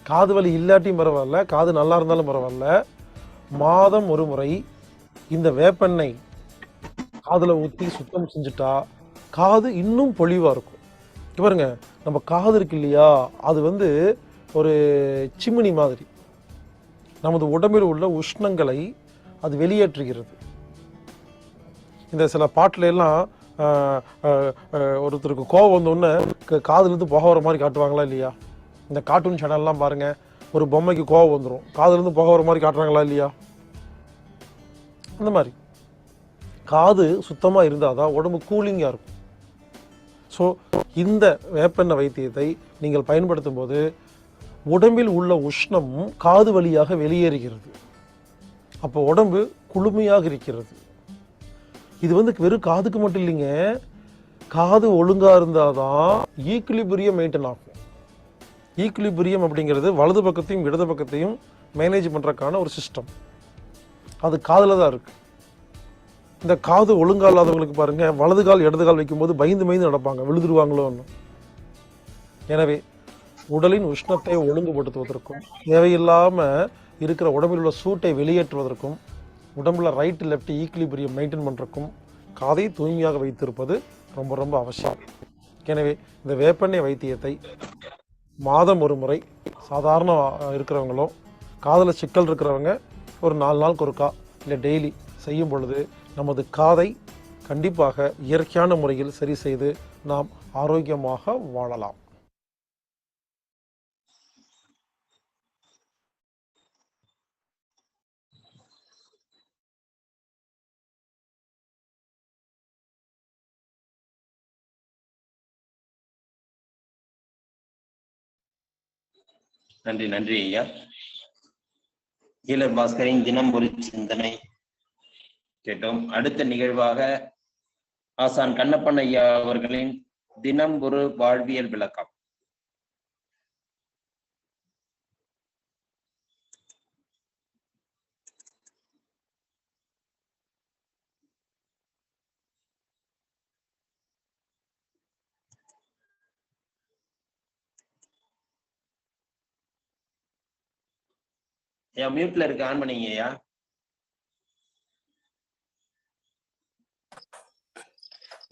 காது வலி இல்லாட்டியும் பரவாயில்ல, காது நல்லா இருந்தாலும் பரவாயில்ல, மாதம் ஒரு முறை இந்த வேப்பெண்ணெய் காதுல ஊற்றி சுத்தம் செஞ்சுட்டா காது இன்னும் பொலிவாக இருக்கும். பாருங்க, நம்ம காது இருக்கு இல்லையா, அது வந்து ஒரு சிம்னி மாதிரி நமது உடம்பில் உள்ள உஷ்ணங்களை அது வெளியேற்றுகிறது. இந்த சில பாட்டுல எல்லாம் ஒருத்தருக்கு கோவம் வந்தோடனே காதுலேருந்து புகை வர மாதிரி காட்டுவாங்களா இல்லையா? இந்த கார்ட்டூன் சேனல்லாம் பாருங்க, ஒரு பொம்மைக்கு கோவம் வந்துடும், காதுலேருந்து புகை வர மாதிரி காட்டுறாங்களா இல்லையா? அந்த மாதிரி காது சுத்தமாக இருந்தால் தான் உடம்பு கூலிங்காக இருக்கும். ஸோ இந்த வேப்பெண்ணெய் வைத்தியத்தை நீங்கள் பயன்படுத்தும் போது உடம்பில் உள்ள உஷ்ணம் காது வழியாக வெளியேறுகிறது. அப்போ உடம்பு குளுமையாக இருக்கிறது. இது வந்து வெறும் காதுக்கு மட்டும் இல்லைங்க, காது ஒழுங்காக இருந்தால் தான் ஈக்குலிபிரியம் மெயின்டைன் ஆகும். ஈக்குலிபிரியம் அப்படிங்கிறது வலது பக்கத்தையும் இடது பக்கத்தையும் மேனேஜ் பண்ணுறதுக்கான ஒரு சிஸ்டம், அது காதில் தான் இருக்குது. இந்த காது ஒழுங்கா இல்லாதவங்களுக்கு பாருங்கள், வலது கால் இடது கால் வைக்கும்போது பயந்து நடப்பாங்க, விழுதுருவாங்களோன்னு. எனவே உடலின் உஷ்ணத்தை ஒழுங்குபடுத்துவதற்கும் தேவையில்லாமல் இருக்கிற உடம்பில் உள்ள சூட்டை வெளியேற்றுவதற்கும் உடம்புல ரைட் லெஃப்ட் ஈக்குலிபிரியம் மெயின்டைன் பண்ணுறதுக்கும் காதை தூய்மையாக வைத்திருப்பது ரொம்ப ரொம்ப அவசியம். எனவே இந்த வேப்பெண்ணெய் வைத்தியத்தை மாதம் ஒரு முறை சாதாரண இருக்கிறவங்களும், காதில் சிக்கல் இருக்கிறவங்க ஒரு 4 நாளுக்கு ஒருக்கா இல்லை டெய்லி செய்யும் பொழுது நமது காதை கண்டிப்பாக இயற்கையான முறையில் சரி செய்து நாம் ஆரோக்கியமாக வாழலாம். நன்றி நன்றி ஐயா. ஈழர் பாஸ்கரின் தினம் ஒரு சிந்தனை கேட்டோம். அடுத்த நிகழ்வாக ஆசான் கண்ணப்பன் ஐயா அவர்களின் தினம் ஒரு வாழ்வியல் விளக்கம். ஐயா மியூட்ல இருக்கு, ஆன் பண்ணீங்க ஐயா.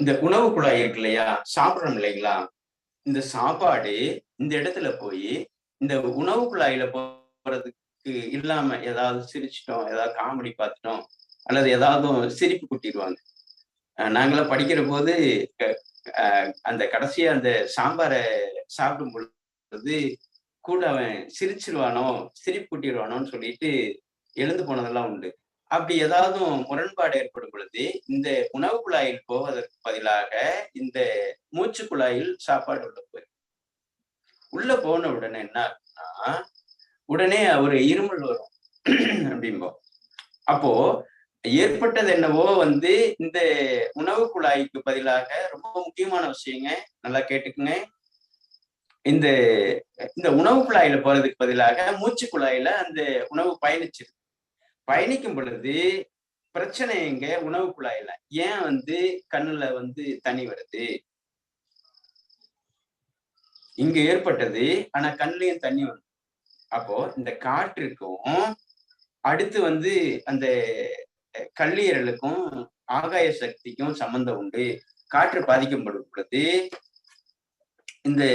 இந்த உணவு குழாய் இருக்கு இல்லையா, சாப்பிடுறோம் இல்லைங்களா, இந்த சாப்பாடு இந்த இடத்துல போய் இந்த உணவு குழாயில போறதுக்கு இல்லாம ஏதாவது சிரிச்சிட்டோம், ஏதாவது காமெடி பார்த்துட்டோம், அல்லது ஏதாவது சிரிப்பு கூட்டிடுவாங்க. நாங்களாம் படிக்கிற போது அந்த கடைசியா அந்த சாம்பாரை சாப்பிடும் பொழுது கூட அவன் சிரிச்சிருவானோ சிரிப்பு கூட்டிடுவானோன்னு சொல்லிட்டு எழுந்து போனதெல்லாம் உண்டு. அப்படி ஏதாவது முரண்பாடு ஏற்படும் பொழுது இந்த உணவு குழாயில் போவதற்கு பதிலாக இந்த மூச்சு குழாயில் சாப்பாடு உள்ள போயிடும். உள்ள போன உடனே என்ன ஆகுதுன்னா, உடனே ஒரு இருமல் வரும் அப்படிம்போம். அப்போ ஏற்பட்டது என்னவோ வந்து இந்த உணவு குழாய்க்கு பதிலாக ரொம்ப முக்கியமான விஷயங்க, நல்லா கேட்டுக்குங்க. இந்த இந்த உணவு குழாயில போறதுக்கு பதிலாக மூச்சு குழாயில அந்த உணவு பயணிச்சிருக்கு. பயணிக்கும் பொழுது பிரச்சனை எங்க? உணவு குழாயில. ஏன் வந்து கண்ணுல வந்து தண்ணி வருது? இங்க ஏற்பட்டது, ஆனா கண்ணுலயும் தண்ணி வருது. அப்போ இந்த காற்றுக்கும் அடுத்து வந்து அந்த கல்லீரலுக்கும் ஆகாய சக்திக்கும் சம்பந்தம் உண்டு. காற்று பாதிக்கப்படும் பொழுது இந்த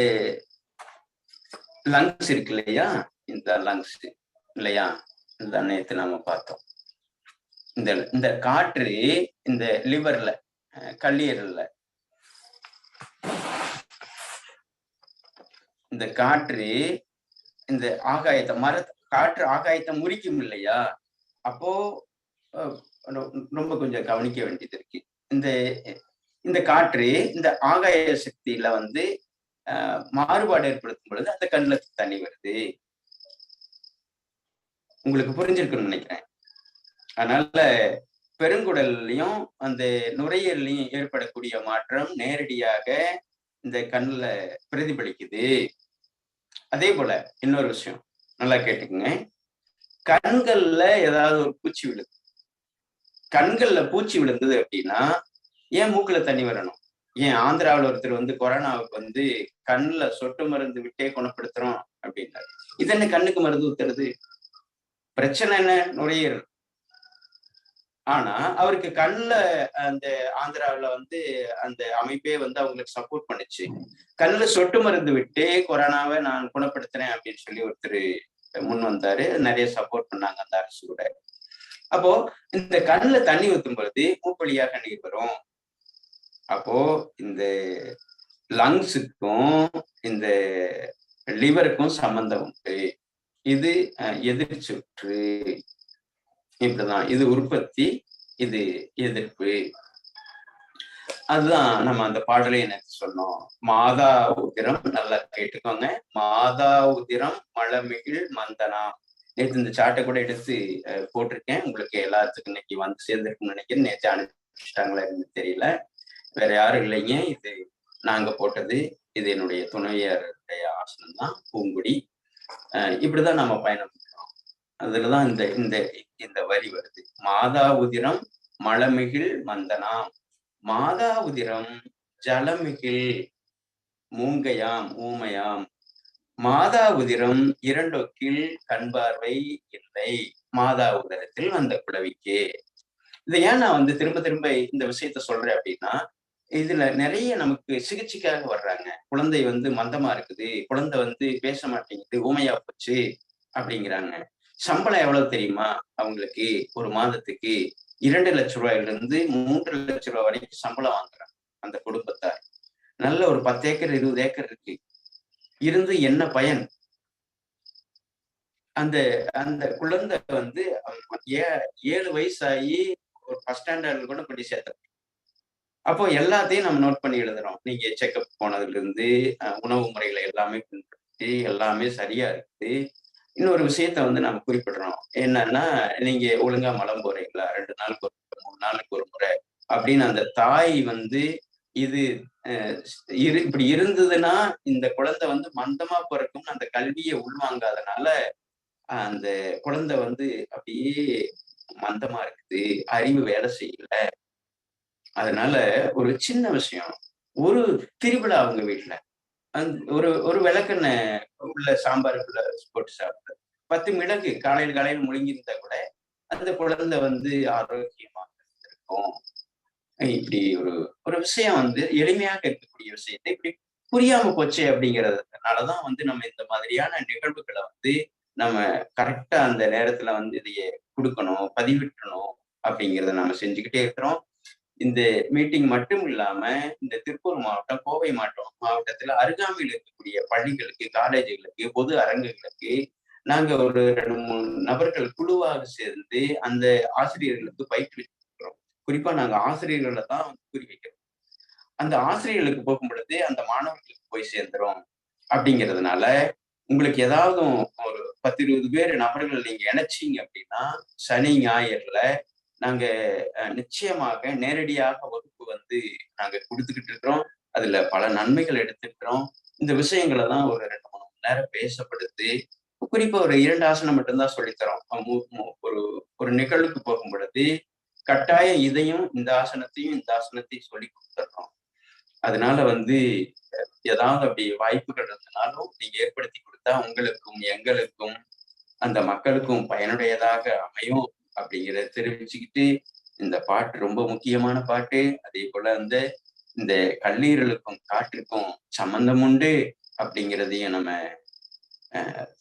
லங்ஸ் இருக்கு இல்லையா, இந்த லங்ஸ் இல்லையா, இந்த நேரத்தை நாம பார்த்தோம். இந்த காற்று இந்த லிவர்ல கல்லீரல்ல இந்த காற்று இந்த ஆகாயத்தை காற்று ஆகாயத்தை முறிக்கும் இல்லையா, அப்போ ரொம்ப கொஞ்சம் கவனிக்க வேண்டியது இருக்கு. இந்த காற்று இந்த ஆகாய சக்தியில வந்து மாறுபாடு ஏற்படுத்தும் பொழுது அந்த கண்ணுல தண்ணி வருது. உங்களுக்கு புரிஞ்சிருக்குன்னு நினைக்கிறேன். அதனால பெருங்குடல்லையும் அந்த நுரையீரலையும் ஏற்படக்கூடிய மாற்றம் நேரடியாக இந்த கண்ணுல பிரதிபலிக்குது. அதே போல இன்னொரு விஷயம் நல்லா கேட்டுக்குங்க. கண்கள்ல ஏதாவது ஒரு பூச்சி விழுது, கண்கள்ல பூச்சி விழுந்தது அப்படின்னா ஏன் மூக்குல தண்ணி வரணும்? ஏன் ஆந்திராவில் ஒருத்தர் வந்து கொரோனாவுக்கு வந்து கண்ணுல சொட்டு மருந்து விட்டே குணப்படுத்துறோம் அப்படின்னாரு. இது என்ன கண்ணுக்கு மருந்து ஊத்துறது? பிரச்சனை என்ன? நுரையீரல். ஆனா அவருக்கு கண்ணுல அந்த ஆந்திராவுல வந்து அந்த அமைப்பே வந்து அவங்களுக்கு சப்போர்ட் பண்ணுச்சு. கண்ணுல சொட்டு மருந்து விட்டு கொரோனாவை நான் குணப்படுத்துறேன் அப்படின்னு சொல்லி ஒருத்தர் முன் வந்தாரு. நிறைய சப்போர்ட் பண்ணாங்க அந்த அரசு கூட. அப்போ இந்த கண்ணுல தண்ணி ஊத்தும் பொழுது மூப்பொழியாக நீர் வரும். அப்போ இந்த லங்ஸுக்கும் இந்த லிவருக்கும் சம்பந்தம் உண்டு. இது எதிர்ச்சுற்று. இப்படிதான் இது உற்பத்தி, இது எதிர்ப்பு. அதுதான் நம்ம அந்த பாடலை எனக்கு சொன்னோம். மாதா உதிரம், நல்லா கேட்டுக்கோங்க. மாதா உதிரம் மழமிகில் மந்தனா. நேற்று இந்த சாட்டை கூட எடுத்து போட்டிருக்கேன். உங்களுக்கு எல்லாத்துக்கும் இன்னைக்கு வந்து சேர்ந்திருக்குன்னு நினைக்கிறேன். நேற்று அனுப்பிச்சிட்டாங்களா இருந்து தெரியல. வேற யாரும் இல்லைங்க. இது நாங்க போட்டது. இது என்னுடைய துணைவியருடைய ஆசனம் தான், பூங்குடி. இப்படிதான் நம்ம பயணம் பண்றோம். அதுலதான் இந்த இந்த இந்த வரி வருது. மாதா உதிரம் மழமிகில் மந்தனா. மாதா உதிரம் ஜலமிகில் மூங்கையாம் ஊமையாம். மாதா உதிரம் இரண்டொக்கில் கண்பார்வை இல்லை. மாதா உதரத்தில் வந்த குழவிக்கு. இதை ஏன் நான் வந்து திரும்ப திரும்ப இந்த விஷயத்த சொல்றேன் அப்படின்னா, இதுல நிறைய நமக்கு சிகிச்சைக்காக வர்றாங்க. குழந்தை வந்து மந்தமா இருக்குது, குழந்தை வந்து பேச மாட்டேங்குது, ஊமையா போச்சு அப்படிங்கிறாங்க. சம்பளம் எவ்வளவு தெரியுமா அவங்களுக்கு? ஒரு மாதத்துக்கு 2 லட்சம் ரூபாயில இருந்து 3 லட்சம் ரூபாய் வரைக்கும் சம்பளம் வாங்குறாங்க அந்த குடும்பத்தார். நல்ல ஒரு 10 ஏக்கர் 20 ஏக்கர் இருக்கு. இருந்து என்ன பயன்? அந்த அந்த குழந்தை வந்து 7 வயசாகி ஒரு ஃபர்ஸ்ட் ஸ்டாண்டர்ட்ல கூட கொண்டு சேர்த்த. அப்போ எல்லாத்தையும் நம்ம நோட் பண்ணி எழுதுறோம். நீங்க செக்அப் போனதுல இருந்து உணவு முறைகளை எல்லாமே பின்பற்றி எல்லாமே சரியா இருக்குது. இன்னொரு விஷயத்த வந்து நம்ம குறிப்பிடுறோம். என்னன்னா, நீங்க ஒழுங்கா மலம் போறீங்களா, 2 நாளுக்கு ஒரு 3 நாளுக்கு ஒரு முறை அப்படின்னு அந்த தாய் வந்து இது இப்படி இருந்ததுன்னா இந்த குழந்தை வந்து மந்தமா பிறக்கும்னு அந்த கல்வியை உள்வாங்காதனால அந்த குழந்தை வந்து அப்படியே மந்தமா இருக்குது, அறிவு வேலை செய்யல. அதனால ஒரு சின்ன விஷயம், ஒரு திருவிழா அவங்க வீட்டுல ஒரு விளக்கெண்ணெய் உள்ள சாம்பாருக்குள்ள போட்டு சாப்பிட்டு 10 மிளகு காலையில் முழுங்கியிருந்தா கூட அந்த குழந்தை வந்து ஆரோக்கியமாக இருக்கும். இப்படி ஒரு விஷயம் வந்து எளிமையாக இருக்கக்கூடிய விஷயத்தை இப்படி புரியாம போச்சு அப்படிங்கிறதுனாலதான் வந்து நம்ம இந்த மாதிரியான நிகழ்வுகளை வந்து நம்ம கரெக்டா அந்த நேரத்துல வந்து இதைய கொடுக்கணும், பதிவிட்டணும் அப்படிங்கிறத நம்ம செஞ்சுக்கிட்டே இருக்கிறோம். இந்த மீட்டிங் மட்டும் இல்லாம இந்த திருப்பூர் மாவட்டம், கோவை மாவட்டத்துல அருகாமையில் இருக்கக்கூடிய பள்ளிகளுக்கு, காலேஜுகளுக்கு, பொது அரங்குகளுக்கு நாங்க ஒரு 2-3 நபர்கள் குழுவாக சேர்ந்து அந்த ஆசிரியர்களுக்கு பயிற்றுவிக்கிறோம். குறிப்பா நாங்க ஆசிரியர்களை தான் குறி வைக்கிறோம். அந்த ஆசிரியர்களுக்கு போகும் பொழுது அந்த மாணவர்களுக்கு போய் சேர்ந்துரும். அப்படிங்கிறதுனால உங்களுக்கு ஏதாவது ஒரு 10-20 பேர் நபர்கள் நீங்க இணைச்சிங்க அப்படின்னா சனி ஞாயிறுல நாங்க நிச்சயமாக நேரடியாக வகுப்பு வந்து நாங்க கொடுத்துக்கிட்டு இருக்கிறோம். அதுல பல நன்மைகள் எடுத்துக்கிறோம். இந்த விஷயங்களை தான் ஒரு 2-3 மணி நேரம் பேசப்படுது. குறிப்பா ஒரு 2 ஆசனம் மட்டும்தான் சொல்லித்தரோம். ஒரு நிகழ்வுக்கு போகும் பொழுது கட்டாயம் இதையும் இந்த ஆசனத்தையும் சொல்லி கொடுத்துறோம். அதனால வந்து ஏதாவது அப்படி வாய்ப்புகள் இருந்தனாலும் நீங்க ஏற்படுத்தி கொடுத்தா உங்களுக்கும் எங்களுக்கும் அந்த மக்களுக்கும் பயனுடையதாக அமையும் அப்படிங்கிறத தெரிவிச்சுக்கிட்டு, இந்த பாட்டு ரொம்ப முக்கியமான பாட்டு. அதே போல இந்த கல்லீரலுக்கும் காற்றுக்கும் சம்பந்தம் உண்டு அப்படிங்கிறதையும் நம்ம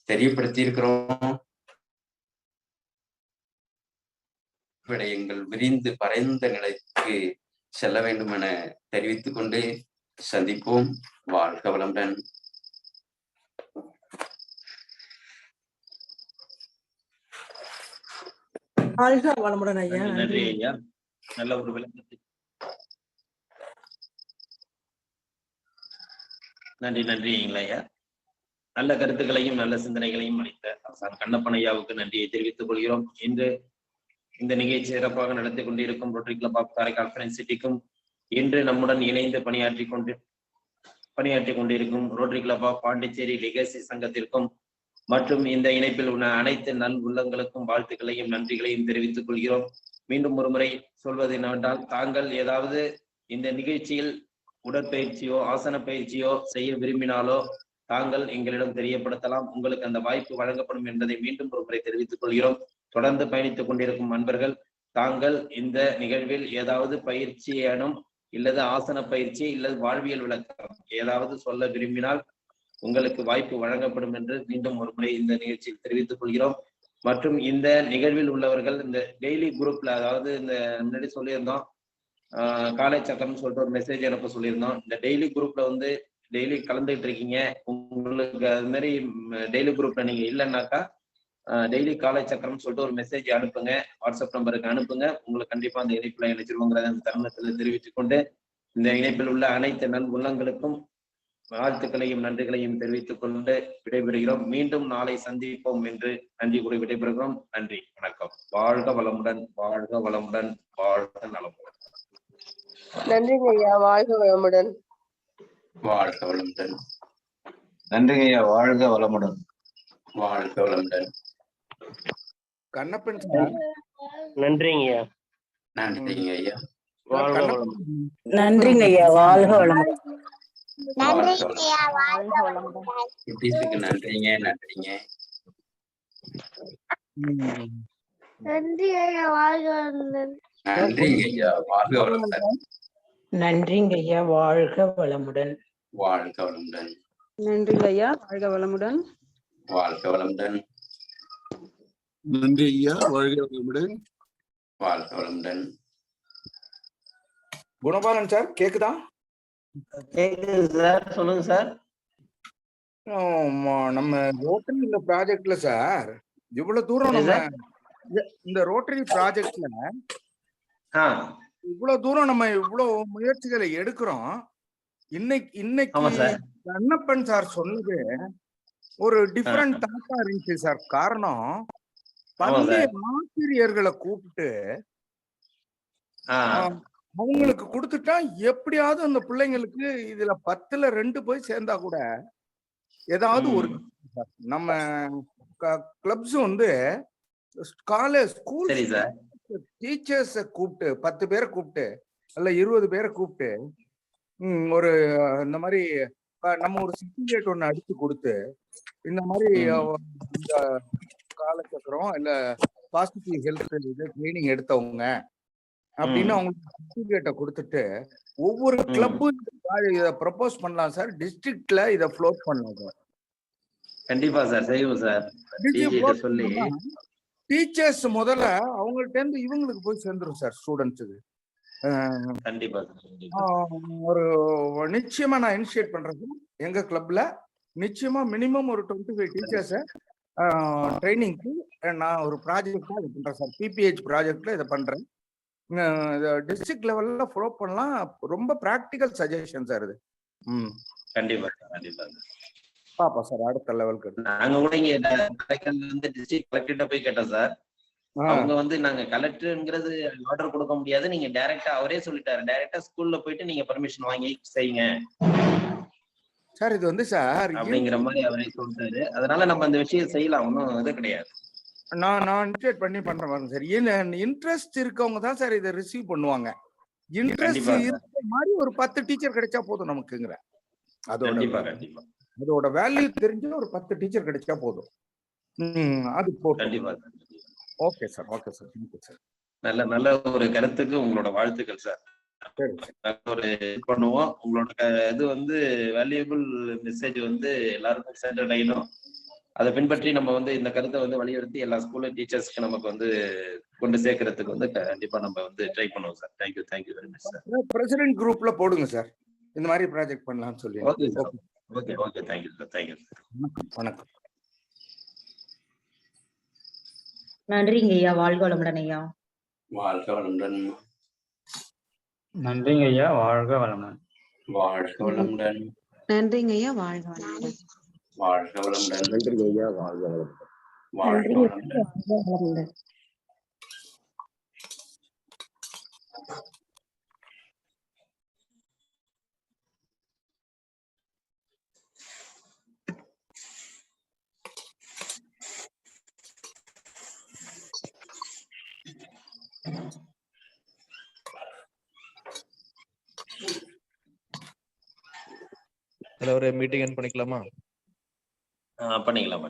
தெரியப்படுத்தி இருக்கிறோம். விடயங்கள் விரிந்து பரந்த நிலைக்கு செல்ல வேண்டும் என தெரிவித்துக் கொண்டு சந்திப்போம். வாழ்க வளமுடன். வாழ்க வளமுடன் ஐயா. நன்றி ஐயா. நல்ல ஒரு விளக்கத்தை நன்றி ஐயா. நல்ல கருத்துக்களையும் நல்ல சிந்தனைகளையும் அளித்த ஆசான் கண்ணப்பன் ஐயாவுக்கு நன்றியை தெரிவித்துக் கொள்கிறோம். இன்று இந்த நிகழ்ச்சி சிறப்பாக நடத்தி கொண்டிருக்கும் rotary club of Karaikal friends சிட்டிக்கும், இன்று நம்முடன் இணைந்து பணியாற்றி கொண்டிருக்கும் rotary club of Pondicherry legacy சங்கத்திற்கும் மற்றும் இந்த இணைப்பில் உள்ள அனைத்து நல் உள்ளங்களுக்கும் வாழ்த்துக்களையும் நன்றிகளையும் தெரிவித்துக் கொள்கிறோம். மீண்டும் ஒரு முறை சொல்வது என்னவென்றால், தாங்கள் ஏதாவது இந்த நிகழ்ச்சியில் உடற்பயிற்சியோ ஆசன பயிற்சியோ செய்ய விரும்பினாலோ தாங்கள் எங்களிடம் தெரியப்படுத்தலாம். உங்களுக்கு அந்த வாய்ப்பு வழங்கப்படும் என்பதை மீண்டும் ஒரு முறை தெரிவித்துக் கொள்கிறோம். தொடர்ந்து பயணித்துக் கொண்டிருக்கும் அன்பர்கள் தாங்கள் இந்த நிகழ்வில் ஏதாவது பயிற்சியேனும் இல்லது ஆசன பயிற்சி இல்லது வாழ்வியல் விளக்கம் ஏதாவது சொல்ல விரும்பினால் உங்களுக்கு வாய்ப்பு வழங்கப்படும் என்று மீண்டும் ஒரு முறை இந்த நிகழ்ச்சியில் தெரிவித்துக் கொள்கிறோம். மற்றும் இந்த நிகழ்வில் உள்ளவர்கள் இந்த டெய்லி குரூப்ல, அதாவது இந்த முன்னாடி சொல்லியிருந்தோம் காலை சக்கரம்னு சொல்லிட்டு ஒரு மெசேஜ் அனுப்ப சொல்லியிருந்தோம். இந்த டெய்லி குரூப்ல வந்து டெய்லி கலந்துகிட்டு இருக்கீங்க. உங்களுக்கு அது மாதிரி டெய்லி குரூப்ல நீங்க இல்லைன்னாக்கா டெய்லி காலை சக்கரம் சொல்லிட்டு ஒரு மெசேஜ் அனுப்புங்க, வாட்ஸ்அப் நம்பருக்கு அனுப்புங்க. உங்களுக்கு கண்டிப்பா அந்த இணைப்புல இணைச்சிருவோங்கிறத அந்த தருணத்தில் தெரிவித்துக் கொண்டு இந்த இணைப்பில் உள்ள அனைத்து நல் உள்ளங்களுக்கும் வாழ்த்துக்களையும் நன்றிகளையும் தெரிவித்துக் கொண்டு விடைபெறுகிறோம். மீண்டும் நாளை சந்திப்போம் என்று நன்றி கூறி விடைபெறுகிறோம். நன்றி, வணக்கம். வாழ்க வளமுடன், வாழ்க வளமுடன், வாழ்க நலமுடன். நன்றிங்க ஐயா, வாழ்க வளமுடன். வாழ்க வளமுடன். நன்றிங்க ஐயா, வாழ்க வளமுடன். வாழ்க வளமுடன். கண்ணப்பன் சார், நன்றிங்க ஐயா. நன்றிங்க ஐயா. வாழ்க வளமுடன். நன்றிங்க ஐயா, வாழ்க வளமுடன். குட்டீஸுக்கு நன்றிங்க. நன்றிங்க. நன்றி ஐயா, வாழ்க வளமுடன். நன்றிங்க ஐயா. வாழ்க வளமுடன். நன்றிங்க ஐயா, வாழ்க வளமுடன். வாழ்க வளமுடன். நன்றிங்க ஐயா, வாழ்க வளமுடன். வாழ்க வளமுடன். நன்றி ஐயா, வாழ்க வளமுடன். வாழ்க வளமுடன். குணபாலன் சார் கேக்குதா? கேக்குது சார், சொல்லுங்க சார். நம்ம ரோட்டரி இந்த ப்ராஜெக்ட்ல சார் இவ்வளவு தூரம் நம்ம இந்த ரோட்டரி ப்ராஜெக்ட்ல இவ்வளவு தூரம் நம்ம இவ்வளவு முயற்சிகளை எடுக்கிறோம். இன்னைக்கு கண்ணப்பன் சார் சொன்னது ஒரு டிஃபரெண்ட் தாட்டா இருந்துச்சு சார். காரணம், பள்ளி ஆசிரியர்களை கூப்பிட்டு அவங்களுக்கு கொடுத்துட்டா எப்படியாவது அந்த பிள்ளைங்களுக்கு இதுல 10ல் 2 போய் சேர்ந்தா கூட ஏதாவது ஒரு நம்ம கிளப்ஸ் வந்து காலேஜ் ஸ்கூல் டீச்சர்ஸ் கூப்பிட்டு 10 பேரை கூப்பிட்டு அல்ல 20 பேரை கூப்பிட்டு ஒரு இந்த மாதிரி நம்ம ஒரு சர்டிபிகேட் ஒண்ணு அடிச்சு கொடுத்து இந்த மாதிரி இந்த காலச்சக்கரம் இல்ல பாசிட்டிவ் ஹெல்த் இது ட்ரைனிங் எடுத்தவங்க அப்படின்னு அவங்களுக்கு சர்டிபிகேட்டை கொடுத்துட்டு ஒவ்வொரு கிளப்பும் இதை ப்ரப்போஸ் பண்ணலாம் சார். டிஸ்ட்ரிக்ட்ல இதை ஃப்ளோட் பண்ணலாம். கண்டிப்பா சார், செய்வோம் சார். டீச்சர்ஸ் முதல்ல அவங்கள்ட்ட இருந்து இவங்களுக்கு போய் சேர்ந்துரும் சார், ஸ்டூடெண்ட்ஸுக்கு. கண்டிப்பா ஒரு நிச்சயமா நான் இனிஷியேட் பண்றேன் எங்க கிளப்ல. நிச்சயமா மினிமம் ஒரு 25 டீச்சர்ஸை ட்ரைனிங்க்கு நான் ஒரு ப்ராஜெக்டா இது பண்றேன் சார். பிபிஹெச் ப்ராஜெக்ட்ல இதை பண்றேன். டிஸ்ட்ரிக்ட் லெவல்ல ஃபாலோ பண்ணலாம். ரொம்ப பிராக்டிக்கல் சஜஷன் சார் இது. கண்டிப்பா கண்டிப்பா பாப்பா சார் அடுத்த லெவலுக்கு. நாங்க கூட இங்க வந்து டிஸ்ட்ரிக்ட் கலெக்டர்கிட்ட போய் கேட்டோம் சார். அவங்க வந்து நாங்க கலெக்டர்ங்கிறது ஆர்டர் கொடுக்க முடியாது, நீங்க டைரக்டா அவரே சொல்லிட்டாரு, டைரக்டா ஸ்கூல்ல போயிட்டு நீங்க பர்மிஷன் வாங்கி செய்யுங்க சார். இது வந்து சார் அப்படிங்கிற மாதிரி அவரே சொல்லிட்டாரு. அதனால நம்ம அந்த விஷயம் செய்யலாம், ஒன்றும் இது கிடையாது. நான் இன்ட்ரேட் பண்ணி பண்றேன் பாருங்க சார். இன்ட்ரெஸ்ட் இருக்கவங்க தான் சார் இதை ரிசீவ் பண்ணுவாங்க. இன்ட்ரெஸ்ட் இருக்க மாதிரி ஒரு 10 டீச்சர் கிடைச்சா போதும் நமக்குங்கிற அதோட வேல்யூ தெரிஞ்ச ஒரு 10 டீச்சர் கிடைச்சா போதும். அது கண்டிப்பா. Okay sir, okay sir, thank you sir. நல்ல ஒரு கருத்துக்கு உங்களோட வாழ்த்துக்கள் சார். ஒரு பண்ணுவோம். உங்களோட இது வந்து வேல்யூபிள் மெசேஜ் வந்து எல்லாருக்கும் சென்றடையணும். அதை பின்பற்றி நம்ம வந்து இந்த கருத்தை வந்து வலியுறுத்தி எல்லா ஸ்கூல்ல டீச்சர்ஸ்க்கு நமக்கு வந்து கொண்டு சேர்க்கறதுக்கு வந்து கண்டிப்பா நம்ம வந்து ட்ரை பண்ணுவோம் sir. Thank you very much sir. President குரூப்ல போடுங்க சார், இந்த மாதிரி ப்ராஜெக்ட் பண்ணலாம்னு சொல்லி. Okay thank you sir. வணக்கம். நன்றிங்க ஐயா, வாழ்க வளமுடன் ஐயா. வாழ்க வளமுடன். நன்றிங்க ஐயா, வாழ்க வளமுடன். வாழ்க வளமுடன். நன்றிங்க ஐயா, வாழ்க வளமுடன். வாழ்க வளமுடன். நன்றிங்க ஐயா, வாழ்க வளமுடன். வாழ்க வளமுடன். ஒரு மீட்டிங் பண்ணிக்கலாமா? பண்ணிக்கலாம்.